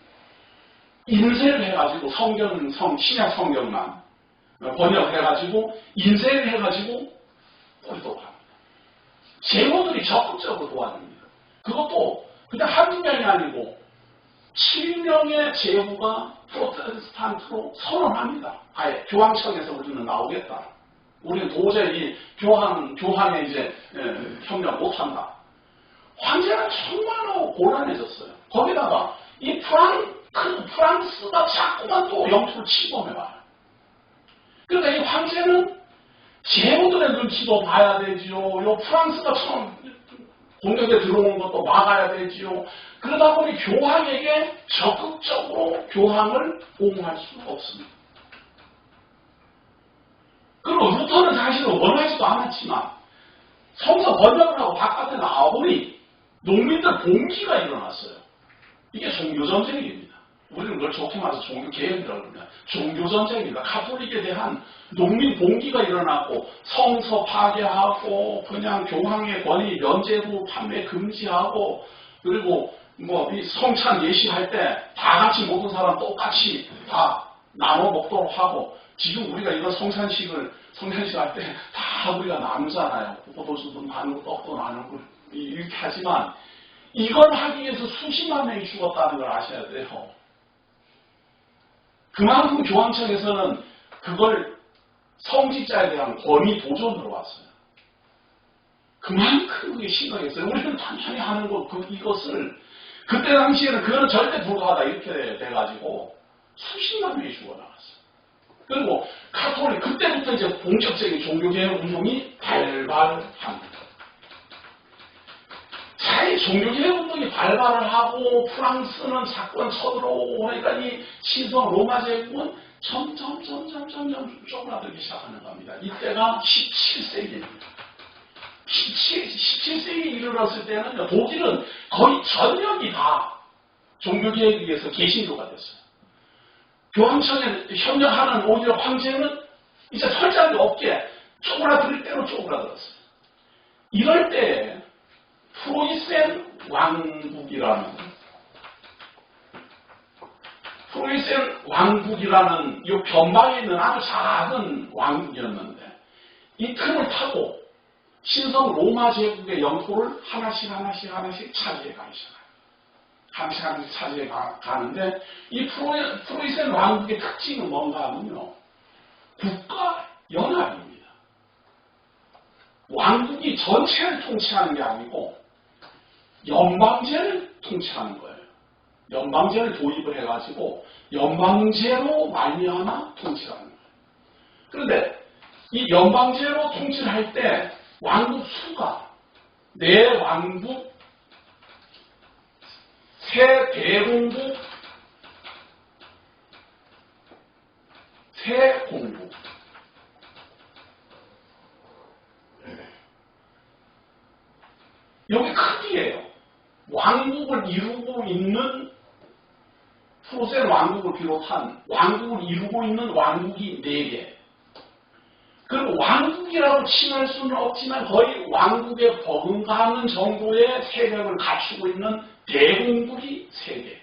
인쇄를 해가지고 신약 성경만 번역해가지고 인쇄를 해가지고 뿌리도록 합니다. 제후들이 적극적으로 도와줍니다. 그것도 그냥 한두 명이 아니고 7명의 제후가 프로테스탄트로 선언합니다. 아예 교황청에서 우리는 나오겠다. 우리는 도저히 교황에 이제 협력 못한다. 황제는 정말로 곤란해졌어요. 거기다가 이 프랑스가 자꾸만 또 영토를 침범해와요. 그러니까 이 황제는 제후들의 눈치도 봐야 되지요. 요 프랑스가 처음 공격에 들어오는 것도 막아야 되지요. 그러다 보니 교황에게 적극적으로 교황을 옹호할 수 없습니다. 그리고 루터는 자신을 원하지도 않았지만 성서 번역을 하고 바깥에 나와보니 농민들 봉기가 일어났어요. 이게 종교전쟁입니다. 우리는 그걸 좋게 말해서 종교개혁이라고 합니다. 종교전쟁입니다. 가톨릭에 대한 농민 봉기가 일어났고 성서 파괴하고 그냥 교황의 권위 면죄부 판매 금지하고 그리고 이 성찬 예식할 때 다 같이 모든 사람 똑같이 다 나눠 먹도록 하고 지금 우리가 이런 성찬식 할 때 다 우리가 나누잖아요. 포도주도 나누고 떡도 나누고 이렇게 하지만 이걸 하기 위해서 수십만 명이 죽었다는 걸 아셔야 돼요. 그만큼 교황청에서는 그걸 성직자에 대한 권위 도전으로 왔어요. 그만큼 그게 심각했어요. 우리는 단순히 하는 이것을 그때 당시에는 그거는 절대 불가하다 이렇게 돼가지고 수십만 명이 죽어나갔어요. 그리고 카톨릭 그때부터 이제 본격적인 종교개혁 운동이 발발합니다. 자, 이 종교개혁 운동이 발발을 하고 프랑스는 사건 쳐들어오고 그러니까 이 신성 로마 제국은 점점 쪼그라들기 시작하는 겁니다. 이때가 17세기입니다. 17세기에 이르렀을 때는 독일은 거의 전역이 다 종교개혁에 의해서 개신교가 됐어요. 교황청에 협력하는 오히려 황제는 이제 설 자리가 없게 쪼그라들 대로 쪼그라들었어요. 이럴 때 프로이센 왕국이라는 이 변방에 있는 아주 작은 왕국이었는데 이 틈을 타고 신성 로마 제국의 영토를 하나씩 차지해 가기 시작해요. 하나씩 차지해 가는데 이 프로이센 왕국의 특징은 뭔가 하면요. 국가 연합입니다. 왕국이 전체를 통치하는 게 아니고 연방제를 통치하는 거예요. 연방제를 도입을 해가지고 연방제로 말미암아 통치하는 거예요. 그런데 이 연방제로 통치를 할 때 왕국 수가 네 왕국, 세 대공국, 세 공국. 여기 크기예요. 왕국을 이루고 있는 프로센 왕국을 비롯한 왕국을 이루고 있는 왕국이 4개. 그리고 왕국이라고 칭할 수는 없지만 거의 왕국에 버금가는 정도의 세력을 갖추고 있는 대공국이 3개.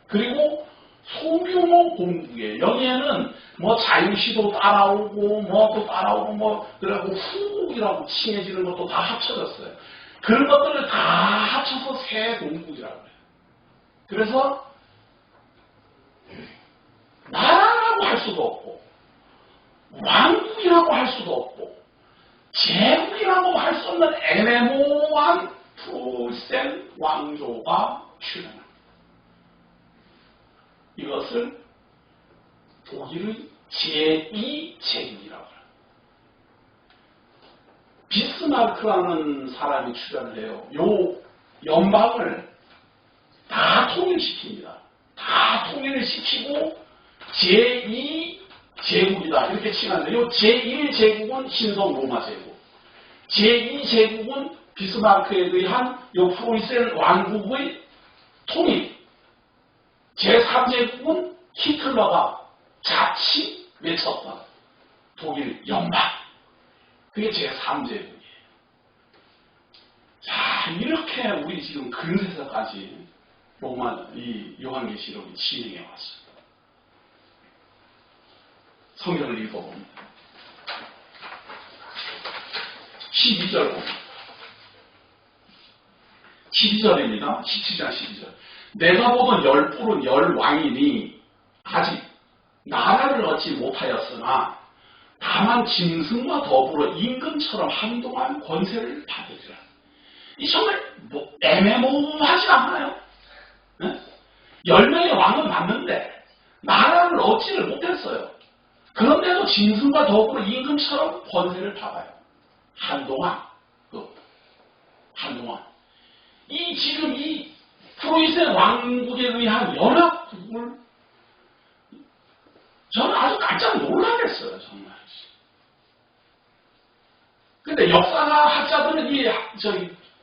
그리고 소규모 공국이에요. 여기에는 뭐 자유시도 따라오고 뭐 또 따라오고 뭐 그리고 후국이라고 칭해지는 것도 다 합쳐졌어요. 그런 것들을 다 합쳐서 세 공국이라고 해요. 그래서 나라라고 할 수도 없고 왕국이라고 할 수도 없고 제국이라고 할 수 없는 애매모호한 프로이센 왕조가 출현합니다. 이것을 독일의 제2제국이라고 해요. 비스마르크라는 사람이 출연을 해요. 요 연방을 다 통일시킵니다. 다 통일을 시키고 제2제국이다 이렇게 칭하는데 요 제1제국은 신성 로마 제국, 제2제국은 비스마르크에 의한 요 프로이센 왕국의 통일, 제3제국은 히틀러가 자치 외쳤던 독일 연방, 그게 제3제국이에요. 자, 이렇게 우리 지금 근세서까지 이 요한계시록이 진행해 왔어요. 성경을 읽어봅니다. 12절 봅니다. 12절입니다. 17장 12절. 내가 보던 10뿔은 10왕이니 아직 나라를 얻지 못하였으나 다만 짐승과 더불어 임금처럼 한동안 권세를 받으리라. 이 정말 애매모호하지 않나요? 네? 10명의 왕은 맞는데 나라를 얻지를 못했어요. 그런데도 짐승과 더불어 임금처럼 권세를 받아요. 한동안. 지금 이 프로이센 왕국에 의한 연합국을 저는 아주 깜짝 놀라겠어요, 정말. 근데 역사가 학자들은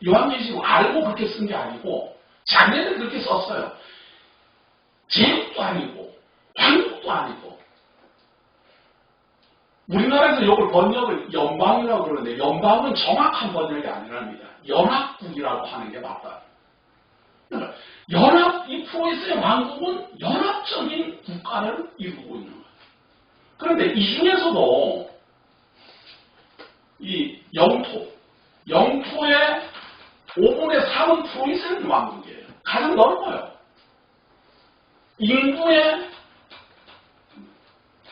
요한계시록 알고 그렇게 쓴 게 아니고 작년에 그렇게 썼어요. 제국도 아니고 왕국도 아니고. 우리나라에서 이걸 번역을 연방이라고 그러는데 연방은 정확한 번역이 아니랍니다. 연합국이라고 하는 게 맞다. 그러니까 이 프로이센 왕국은 연합적인 국가를 이루고 있는 거예요. 그런데 이 중에서도 이 영토의 5분의 3은 프로이센 왕국이에요. 가장 넓어요. 인구의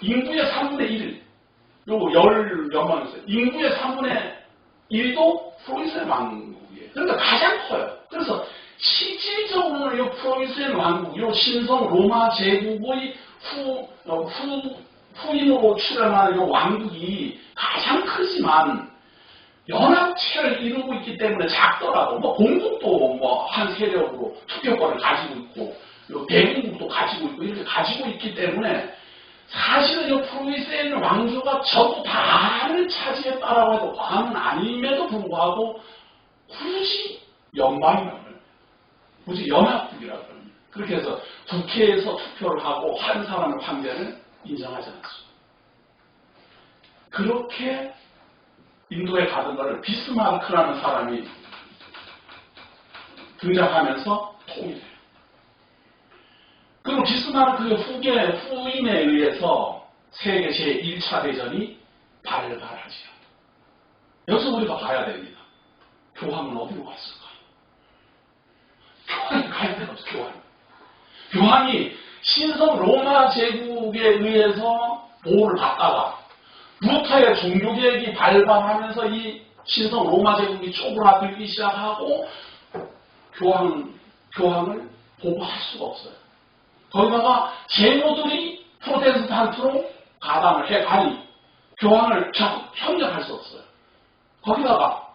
3분의 1. 요거 몇만 있어요. 인구의 3분의 1도 프로이센 왕국이에요. 그러니까 가장 커요. 그래서 실질적으로는 이 프로이센 왕국, 이 신성 로마 제국의 후임으로 출연하는 이 왕국이 가장 크지만 연합체를 이루고 있기 때문에 작더라도 공국도 한 세력으로 투표권을 가지고 있고 대공국도 가지고 있고 이렇게 가지고 있기 때문에 사실은 이 프로이센 왕조가 저도 다를 차지했다라고 해도 과언은 아님에도 불구하고 굳이 연방이라고 해요. 굳이 연합국이라고 해요. 그렇게 해서 국회에서 투표를 하고 한 사람의 판결을 인정하지 않습니다. 그렇게 인도에 가던 것을 비스마르크라는 사람이 등장하면서 통일해요. 그리고 비스마르크의 후임에 의해서 세계 제1차 대전이 발발하지요. 여기서 우리가 봐야 됩니다. 교황은 어디로 갔을까? 교황이 가야 되는 거죠, 교황. 교황이 신성 로마 제국에 의해서 보호를 받다가 루터의 종교개혁이 발발하면서 이 신성 로마 제국이 쪼그라들기 시작하고 교황을 보호할 수가 없어요. 거기다가 제모들이 프로테스탄트로 가담을 해가니 교황을 협력할 수 없어요. 거기다가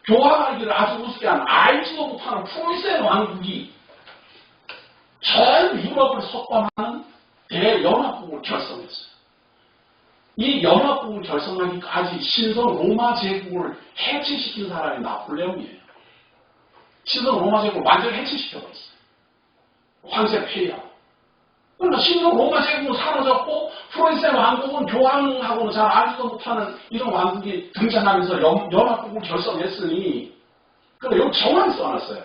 교황하기를 아주 우습게 한 알지도 못하는 프로이센 왕국이 전 유럽을 석권하는 대연합국을 결성했어요. 이 연합국을 결성하기까지 신성 로마 제국을 해체시킨 사람이 나폴레옹이에요. 신성 로마 제국을 완전히 해체시켜버렸어요. 황제 폐위하고. 그러니까 신성 로마 제국은 사라졌고 프로이센 왕국은 교황하고는 잘 알지도 못하는 이런 왕국이 등장하면서 연합국을 결성했으니 그러니까 여기 정확히 써놨어요.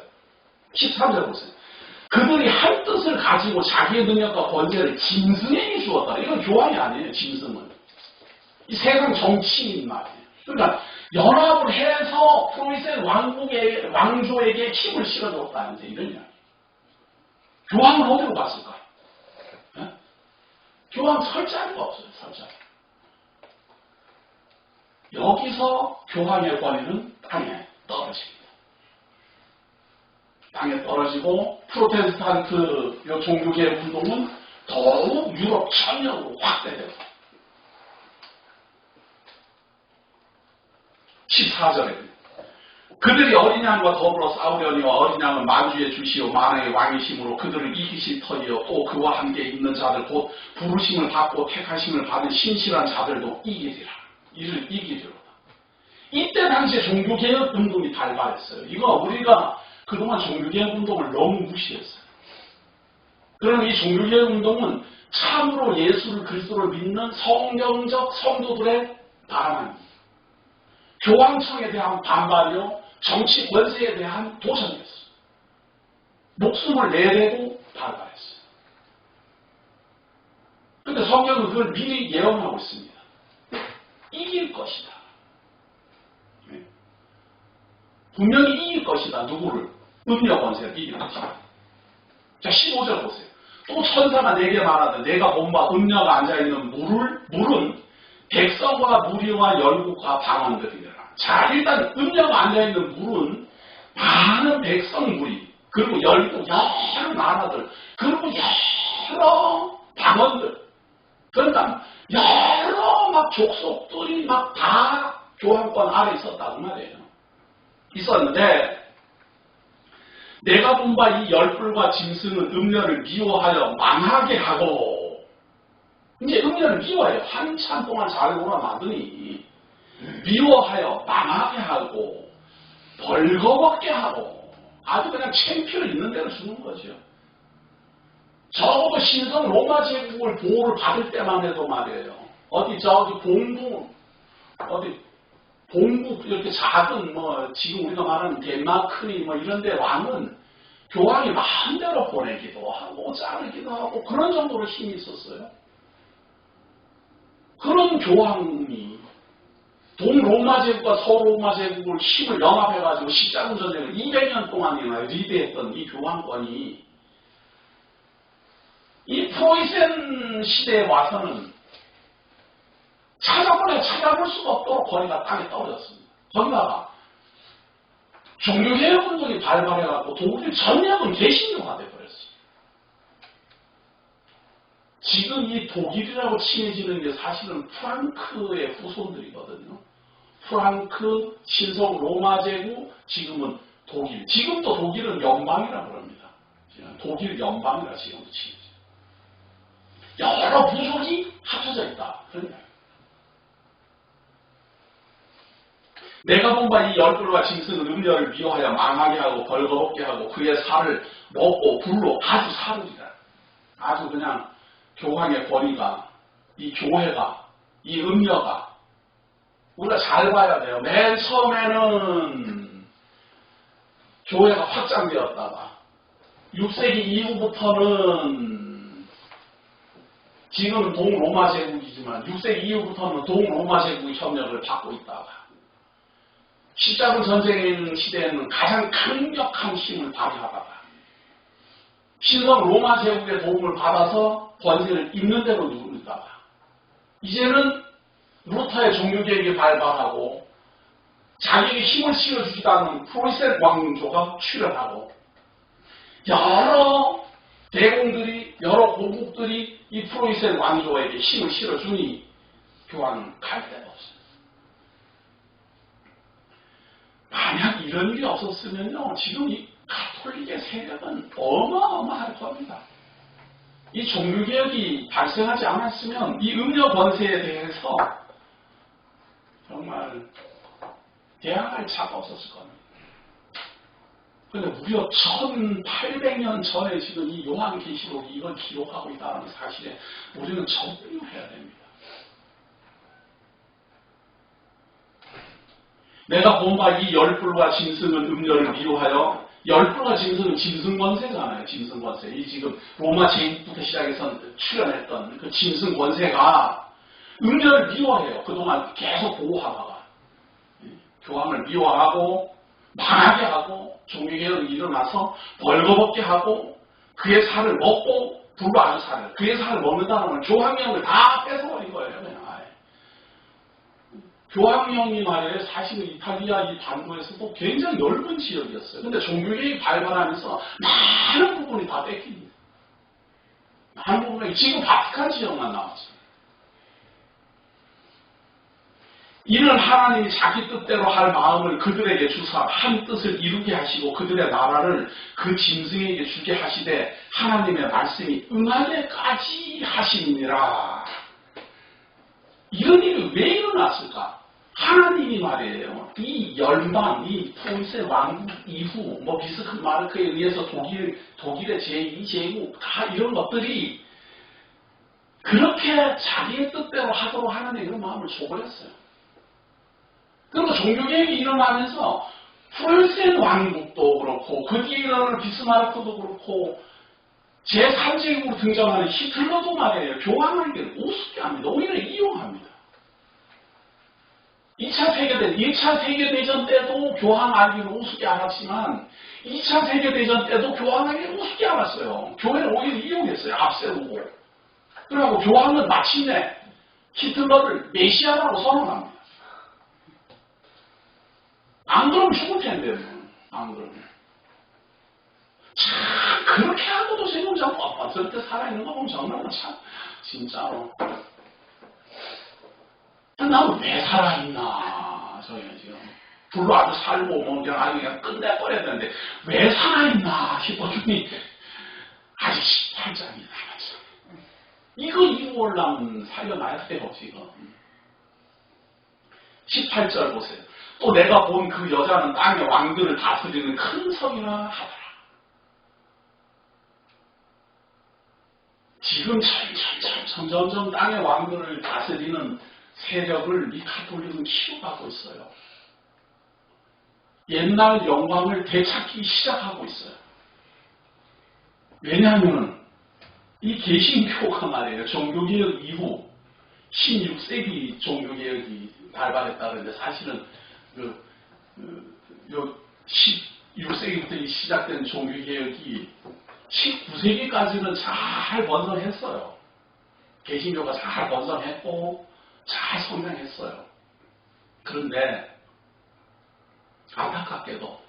13절 보세요. 그들이 한 뜻을 가지고 자기의 능력과 권세를 짐승에게 주었다. 이건 교황이 아니에요. 짐승은. 이 세상 정치인 말이에요. 그러니까 연합을 해서 프로이센 왕조에게 힘을 실어줬다는 이제 이런 이야기. 교황은 어디로 갔을까? 네? 교황 설 자리가 없어요. 설 자리. 여기서 교황의 권위는 땅에 떨어집니다. 땅에 떨어지고 프로테스탄트 종교개혁 운동은 더욱 유럽 전역으로 확대됩니다. 14절에 그들이 어린 양과 더불어 싸우려니와 어린 양은 만주의 주시오 만왕의 왕이심으로 그들을 이기실 터이요 또 그와 함께 있는 자들 곧 부르심을 받고 택하심을 받은 신실한 자들도 이기리라. 이를 이기리로다. 이때 당시에 종교개혁 운동이 발발했어요. 이거 우리가 그동안 종교개혁 운동을 너무 무시했어요. 그러나 이 종교개혁 운동은 참으로 예수를 그리스도를 믿는 성경적 성도들의 바람입니다. 교황청에 대한 반발이요, 정치 권세에 대한 도전이었어요. 목숨을 내대고 발발했어요. 그런데 성경은 그걸 미리 예언하고 있습니다. 이길 것이다. 분명히 이길 것이다. 누구를? 음녀 권세를 이길 것이다. 자, 15절 보세요. 또 천사가 내게 말하되 내가 본바 음녀가 앉아있는 물은 백성과 무리와 열국과 방언들이라. 자, 일단 음녀가 앉아있는 물은 많은 백성 무리, 그리고 열국, 여러 나라들, 그리고 여러 방언들, 그러니까 여러 막 족속들이 막 다 교황권 아래 있었다고 말이에요. 있었는데 내가 본 바 이 열불과 짐승은 음녀를 미워하여 망하게 하고, 이제 음녀를 미워해요. 한참 동안 잘 놀아나더니 미워하여 망하게 하고 벌거벗게 하고 아주 그냥 창피를 있는 대로 주는 거죠. 저거 신성 로마 제국을 보호를 받을 때만 해도 말이에요. 어디 저기 봉국 이렇게 작은 지금 우리가 말하는 덴마크니 이런 데 왕은 교황이 마음대로 보내기도 하고 자르기도 하고 그런 정도로 힘이 있었어요. 그런 교황이 동로마 제국과 서로마 제국을 힘을 연합해가지고 십자군 전쟁을 200년 동안이나 리드했던 이 교황권이 이 프로이센 시대에 와서는 찾아볼 수가 없도록 거리가 땅에 떨어졌습니다. 거기다가 종교개혁 운동이 발발해갖고 독일의 전역은 개신교가 돼버렸어요. 지금 이 독일이라고 칭해지는 게 사실은 프랑크의 후손들이거든요. 프랑크, 신성 로마 제국, 지금은 독일. 지금도 독일은 연방이라고 합니다. 독일 연방이라 지금도 칭해져요. 여러 부족이 합쳐져 있다. 그런 거예요. 내가 본 바 이 열불과 짐승은 음녀를 미워하여 망하게 하고 벌거벗게 하고 그의 살을 먹고 불로 아주 사르리라. 아주 그냥 교황의 권위가, 이 교회가, 이 음녀가 우리가 잘 봐야 돼요. 맨 처음에는 교회가 확장되었다가 6세기 이후부터는 지금은 동로마 제국이지만 6세기 이후부터는 동로마 제국의 협력을 받고 있다가 십자군 전쟁에 있는 시대에는 가장 강력한 힘을 발휘하다가 신성 로마 제국의 도움을 받아서 권세를 있는 대로 누르다가 이제는 루터의 종교개혁이 발발하고 자기에게 힘을 실어주지도 않는 프로이센 왕조가 출현하고 여러 대공들이 여러 공국들이 이 프로이센 왕조에게 힘을 실어주니 교황은 갈 데가 없어요. 만약 이런 일이 없었으면요, 지금 이 가톨릭의 세력은 어마어마할 겁니다. 이 종교개혁이 발생하지 않았으면 이 음녀 권세에 대해서 정말 대항할 자가 없었을 겁니다. 그런데 무려 1800년 전에 지금 이 요한계시록이 이걸 기록하고 있다는 사실에 우리는 적응해야 됩니다. 내가 본 바 이 열불과 짐승은 음녀를 미워하여, 열불과 짐승은 짐승권세잖아요. 짐승권세. 이 지금 로마 제국부터 시작해서 출현했던 그 짐승권세가 음녀를 미워해요. 그동안 계속 보호하다가 교황을 미워하고 망하게 하고 종교개혁이 일어나서 벌거벗게 하고 그의 살을 먹고 불로 아주 살을, 그의 살을 먹는다는 건 교황령을 다 뺏어버린 거예요. 그냥. 교황령이 말이에요. 사실은 이탈리아 이 반도에서도 굉장히 넓은 지역이었어요. 근데 종교개혁이 발발하면서 많은 부분이 다 뺏깁니다. 많은 부분이 지금 바티칸 지역만 남았어요. 이는 하나님이 자기 뜻대로 할 마음을 그들에게 주사 한 뜻을 이루게 하시고 그들의 나라를 그 짐승에게 주게 하시되 하나님의 말씀이 응하게까지 하시니라. 이런 일이 왜 일어났을까? 하나님이 말이에요. 이 열방, 이 프로이센 왕국 이후, 비스마르크에 의해서 독일의 제2 제국, 다 이런 것들이 그렇게 자기의 뜻대로 하도록 하나님의 그런 마음을 줘버렸어요. 그리고 종교개혁이 일어나면서 프로이센 왕국도 그렇고, 그 뒤에 일어나는 비스마르크도 그렇고, 제3제국으로 등장하는 히틀러도 말이에요. 교황에게 우습게 합니다. 오히려 이용합니다. 1차 세계대전 때도 교황 알기는 우습게 알았지만 2차 세계대전 때도 교황 알기는 우습게 알았어요. 교회를 오히려 이용했어요. 앞세우고. 그리고 교황은 마침내 히틀러를 메시아라고 선언합니다. 안 그러면 죽을 텐데요. 안 그러면. 참 그렇게 하고도 지금 참 뻣뻣할 때 살아있는 거 보면 정말 참 진짜로 나는 왜 살아있나 저희는 지금 불로 아주 살고 그냥 아주 그냥 끝내버려야 되는데 왜 살아있나 싶어주니 아직 18장이 남았어. 이거 이후올라면 살려놔야 돼요 지금. 18절 보세요. 또 내가 본 그 여자는 땅의 왕들을 다스리는 큰 성이라 하더라. 지금 점점 땅의 왕들을 다스리는 세력을 이 가톨릭은 키워가고 있어요. 옛날 영광을 되찾기 시작하고 있어요. 왜냐하면 이 개신교가 말이에요. 종교개혁 이후 16세기 종교개혁이 발발했다는데 사실은 16세기부터 시작된 종교개혁이 19세기까지는 잘 번성했어요. 개신교가 잘 번성했고 잘 성장했어요. 그런데 안타깝게도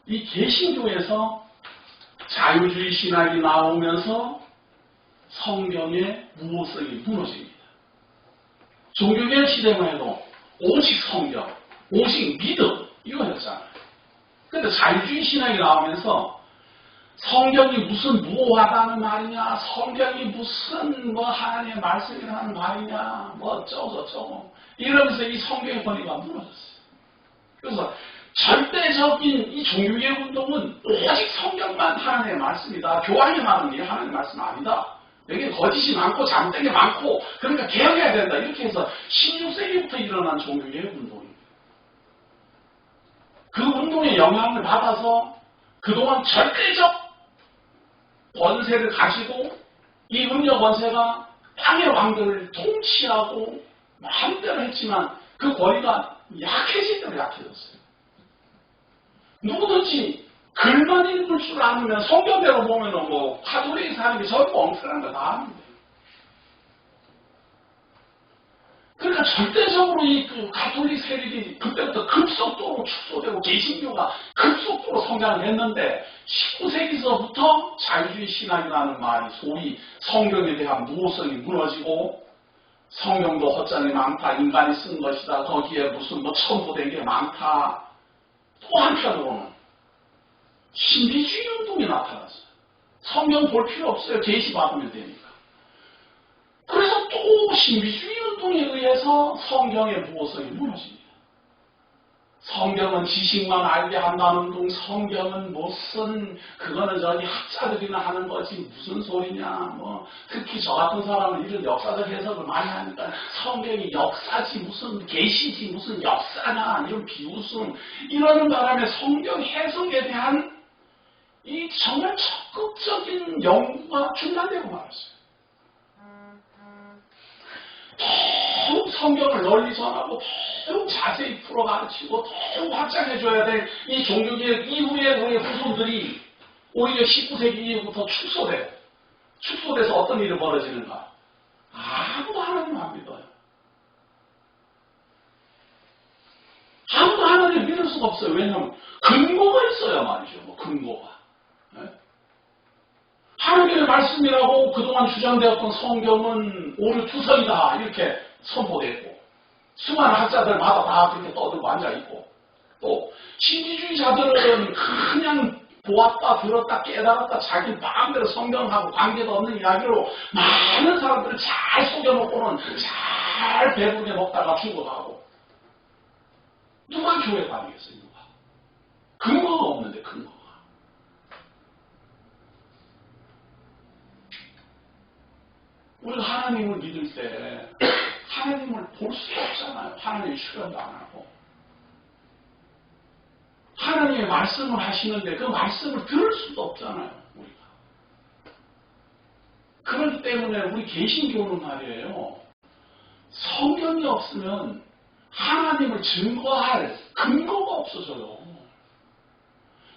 이 개신교에서 자유주의 신학이 나오면서 성경의 무호성이 무너집니다. 종교개혁 시대만 해도 오직 성경, 오직 믿음 이거였잖아요. 근데 자유주의 신학이 나오면서 성경이 무슨 무호하다는 말이냐, 성경이 무슨 뭐 하나님의 말씀이라는 말이냐, 뭐 어쩌고 이러면서 이 성경의 권위가 무너졌어요. 그래서 절대적인 이 종교개혁 운동은 오직 성경만 하나님의 말씀이다. 교황이 말하는 게 하나님의 말씀 아니다. 여기 거짓이 많고 잘못된 게 많고 그러니까 개혁해야 된다. 이렇게 해서 16세기부터 일어난 종교개혁 운동입니다. 그 운동의 영향을 받아서 그동안 절대적 권세를 가지고 이 음력 권세가 땅의 왕들을 통치하고 마음대로 했지만 그 권위가 약해질 대로 약해졌어요. 누구든지 글만 읽을 줄 아면 성경대로 보면은 뭐 가톨릭 사는 게 전부 엉뚱한 거 다 아는데. 그러니까 절대적으로 이 가톨릭 세력이 그때부터 급속도로 축소되고 개신교가 급속도로 성장을 했는데 19세기서부터 자유주의 신학이라는 말이 소위 성경에 대한 무호성이 무너지고 성경도 헛장이 많다. 인간이 쓴 것이다. 거기에 무슨 뭐 첨부된 게 많다. 또 한편으로는 신비주의 운동이 나타났어요. 성경 볼 필요 없어요. 계시 받으면 되니까. 그래서 또 신비주의 운동에 의해서 성경의 무호성이 무너집니다. 성경은 지식만 알게 한다는 운동, 성경은 무슨 그거는 저기 학자들이나 하는 거지 무슨 소리냐. 뭐 특히 저 같은 사람은 이런 역사적 해석을 많이 하니까 성경이 역사지 무슨 계시지 무슨 역사냐 이런 비웃음 이러는 바람에 성경 해석에 대한 이 정말 적극적인 연구가 중단되고 말았어요. 더욱 성경을 널리 전하고 더욱 자세히 풀어 가르치고 더욱 확장해줘야 될 이 종교개혁 이후에 우리 후손들이 오히려 19세기 이후부터 축소돼서 어떤 일이 벌어지는가? 아무도 하나님 안 믿어요. 아무도 하나님 믿을 수가 없어요. 왜냐하면 근거가 있어야 말이죠. 뭐 근거가. 하나님의 말씀이라고 그동안 주장되었던 성경은 오류 투성이다 이렇게 선포됐고 수많은 학자들마다 다 그렇게 떠들고 앉아있고 또 신비주의자들은 그냥 보았다 들었다 깨달았다 자기 마음대로 성경하고 관계도 없는 이야기로 많은 사람들을 잘 속여놓고는 잘 배부르게 먹다가 죽어가고 누가 교회 다니겠어요? 누가? 근거가 없는데 근거가. 우리가 하나님을 믿을 때 하나님을 볼 수가 없잖아요. 하나님의 출연도 안 하고. 하나님의 말씀을 하시는데 그 말씀을 들을 수도 없잖아요. 우리가. 그렇기 때문에 우리 개신교는 말이에요. 성경이 없으면 하나님을 증거할 근거가 없어져요.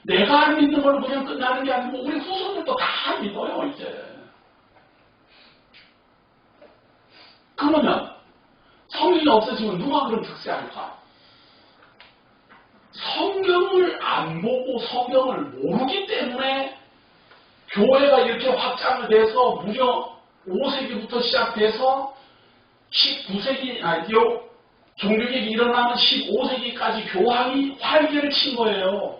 내가 믿는 걸로 그냥 끝나는 게 아니고 우리 후손들도 다 믿어요. 이제. 그러면 성경이 없어지면 누가 그럼 득세할까? 성경을 안 보고 성경을 모르기 때문에 교회가 이렇게 확장을 돼서 무려 5세기부터 시작돼서 19세기, 종교개혁이 일어나는 15세기까지 교황이 활개를 친 거예요.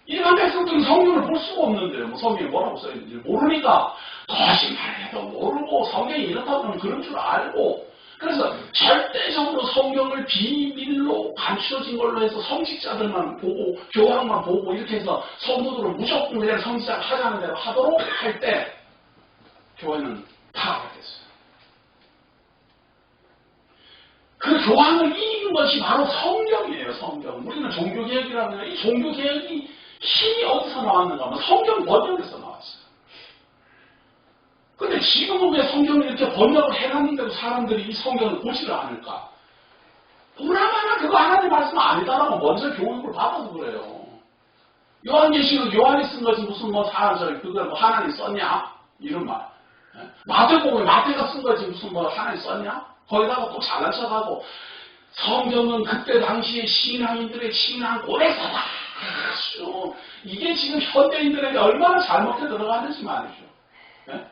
일반 백성들은 성경을 볼 수가 없는데요. 뭐 성경이 뭐라고 써있는지 모르니까 거짓말해도 모르고 성경이 이렇다고 하면 그런 줄 알고 그래서 절대적으로 성경을 비밀로 감추어진 걸로 해서 성직자들만 보고 교황만 보고 이렇게 해서 성도들은 무조건 그냥 성직자 하자는 대로 하도록 할 때 교회는 타락했어요. 그 교황을 이긴 것이 바로 성경이에요. 성경. 우리는 종교개혁이라면 이 종교개혁이 힘이 어디서 나왔는가 하면 성경 번역에서 나왔어요. 근데 지금은 왜 성경을 이렇게 번역을 해놨는데도 사람들이 이 성경을 보지를 않을까? 보나마나 그거 하나님 말씀 아니다라고 먼저 교육을 받아서 그래요. 요한계시록 요한이 쓴 것이 무슨 뭐 그걸 뭐 하나님 썼냐? 이런 말. 마태복음에 마태가 쓴 것이 무슨 뭐 하나님 썼냐? 거기다가 또 잘난 척하고 성경은 그때 당시에 신앙인들의 신앙 고백서다. 아주 이게 지금 현대인들에게 얼마나 잘못해 들어가는지 말이죠. 네?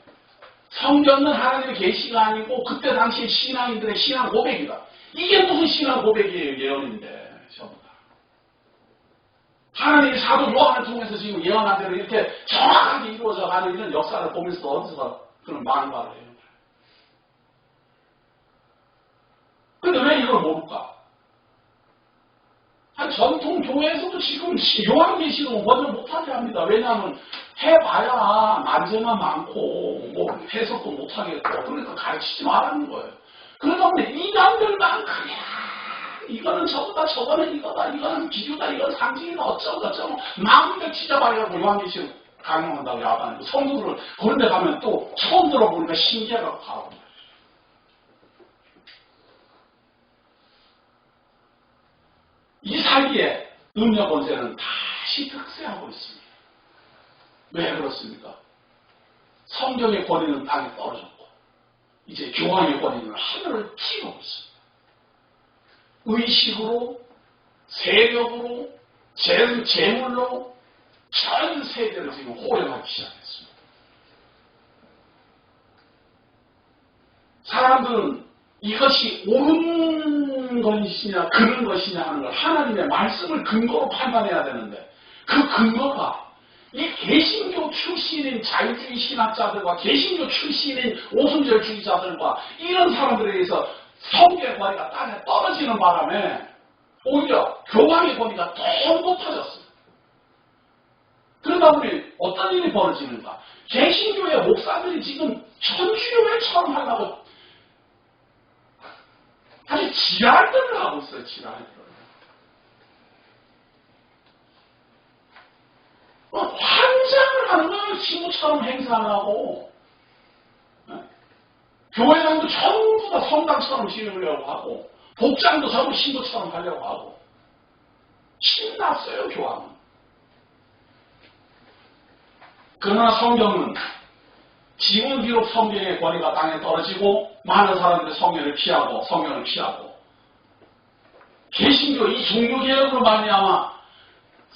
성경은 하나님의 계시가 아니고 그때 당시 신앙인들의 신앙 고백이다. 이게 무슨 신앙 고백이에요? 예언인데 전부 다. 하나님이 사도 요한을 통해서 지금 예언한 대로 이렇게 정확하게 이루어져 가는 이런 역사를 보면서 어디서 그런 만발을 해요? 근데 왜 이걸 모를까? 한 전통 교회에서도 지금 요한계시록 먼저 못하게 합니다. 왜냐하면 해봐야 난제만 많고 뭐 해석도 못하겠고 그러니까 가르치지 말라는 거예요. 그러다 보니 이단들만 그냥 이거는 저거다 저거는 이거다 이거는 기류다 이건 상징이다 어쩌고 마음대로 찢어버리라고 요한계시록 강요한다고 야단이고 성도들은 그런 데 가면 또 처음 들어보니까 신기해갖고 가고 이 사이에 음녀 권세는 다시 득세하고 있습니다. 왜 그렇습니까? 성경의 권위는 땅에 떨어졌고 이제 교황의 권위는 하늘을 찌르고 있습니다. 의식으로 세력으로 재물로 전 세계를 지금 호령하기 시작했습니다. 사람들은 이것이 옳은 것이냐 그른 것이냐 하는 걸 하나님의 말씀을 근거로 판단해야 되는데 그 근거가 이 개신교 출신인 자유주의 신학자들과 개신교 출신인 오순절주의자들과 이런 사람들에 의해서 성경의 권위가 땅에 떨어지는 바람에 오히려 교황의 권위가 더 높아졌습니다. 그러다 보니 어떤 일이 벌어지는가? 개신교의 목사들이 지금 천주교회처럼 하려고 아주 지랄들을 하고 있어요. 지랄들을. 환장을 하는 거예요. 신부처럼 행사하려고. 교회장도 전부 다 성당처럼 지으려고 하고 복장도 전부 신부처럼 하려고 하고 신났어요. 교황은. 그러나 성경은 지금 비록 성경의 권위가 땅에 떨어지고 많은 사람들이 성경을 피하고 개신교 이 종교개혁으로 말미암아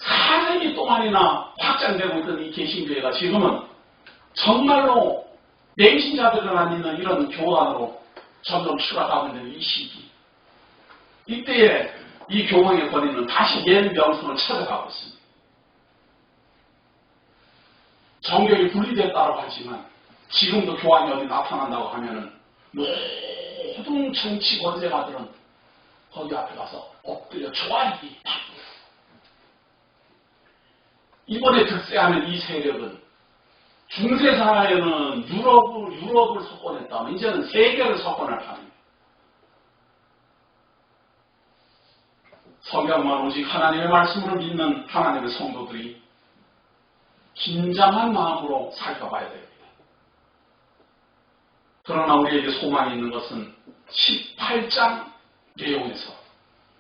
4세기 동안이나 확장되고 있던 이 개신교회가 지금은 정말로 맹신자들만 있는 이런 교단으로 점점 추락하고 있는 이 시기 이때에 이 교황의 권위는 다시 옛 명성을 찾아가고 있습니다. 정경이 분리됐다고 하지만 지금도 교황이 어디 나타난다고 하면은 모든 정치 권세가들은 거기 앞에 가서 엎드려 좋아하기 바쁘다. 이번에 득세하는 이 세력은 중세 사회에는 유럽을 석권했다면 이제는 세계를 석권할 판입니다. 성경만 오직 하나님의 말씀으로 믿는 하나님의 성도들이 긴장한 마음으로 살펴봐야 됩니다. 그러나 우리에게 소망이 있는 것은 18장 내용에서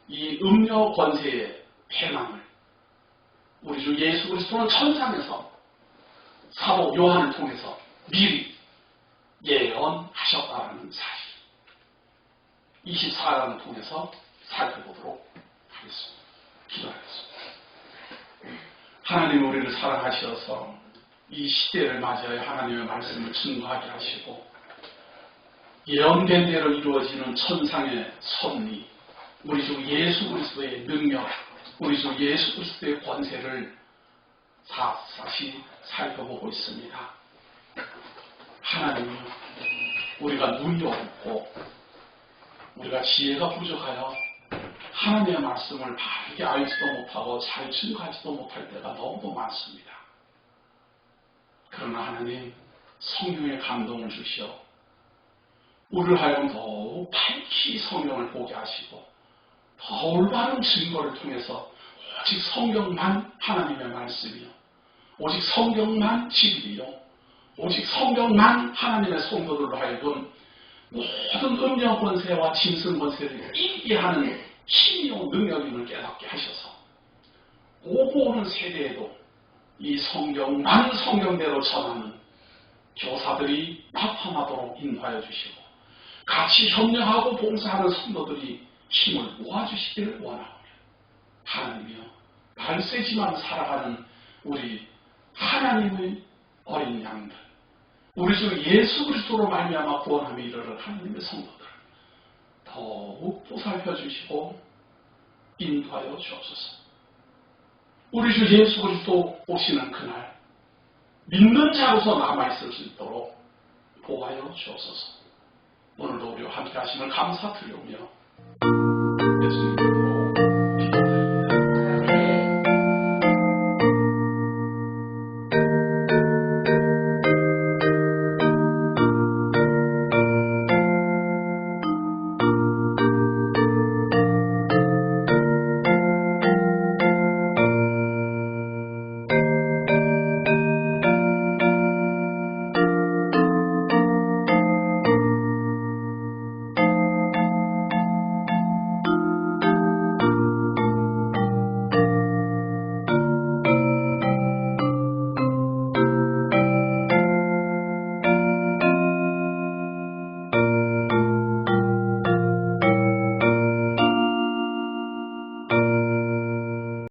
이 음료 권세의 패망을 우리 주 예수 그리스도는 천상에서 사도 요한을 통해서 미리 예언하셨다는 사실 24장을 통해서 살펴보도록 하겠습니다. 기도하겠습니다. 하나님 우리를 사랑하셔서 이 시대를 맞이하여 하나님의 말씀을 증거하게 하시고 예언된 대로 이루어지는 천상의 섭리, 우리 주 예수 그리스도의 능력, 우리 주 예수 그리스도의 권세를 샅샅이 살펴보고 있습니다. 하나님이여, 우리가 눈이 없고 우리가 지혜가 부족하여 하나님의 말씀을 바르게 알지도 못하고 잘 증거하지도 못할 때가 너무 많습니다. 그러나 하나님 성령의 감동을 주시어 우리를 하여금 더욱 밝히 성경을 보게 하시고 더 올바른 증거를 통해서 오직 성경만 하나님의 말씀이요 오직 성경만 진리요 오직 성경만 하나님의 성도들로 하여금 모든 음녀 권세와 짐승 권세를 이기게 하는 힘이요 능력임을 깨닫게 하셔서 오고 오는 세대에도 이 성경만 성경대로 전하는 교사들이 나타나도록 인도하여 주시고 같이 협력하고 봉사하는 성도들이 힘을 모아주시기를 원하오며 하나님이여 발세지만 살아가는 우리 하나님의 어린 양들, 우리 주 예수 그리스도로 말미암아 구원함에 이르러 하나님의 성도들 더욱 보살펴 주시고 인도하여 주옵소서. 우리 주 예수 그리스도 오시는 그날 믿는 자로서 남아있을 수 있도록 보호하여 주옵소서. 오늘도 우리와 함께 하심을 감사드리오며 예수님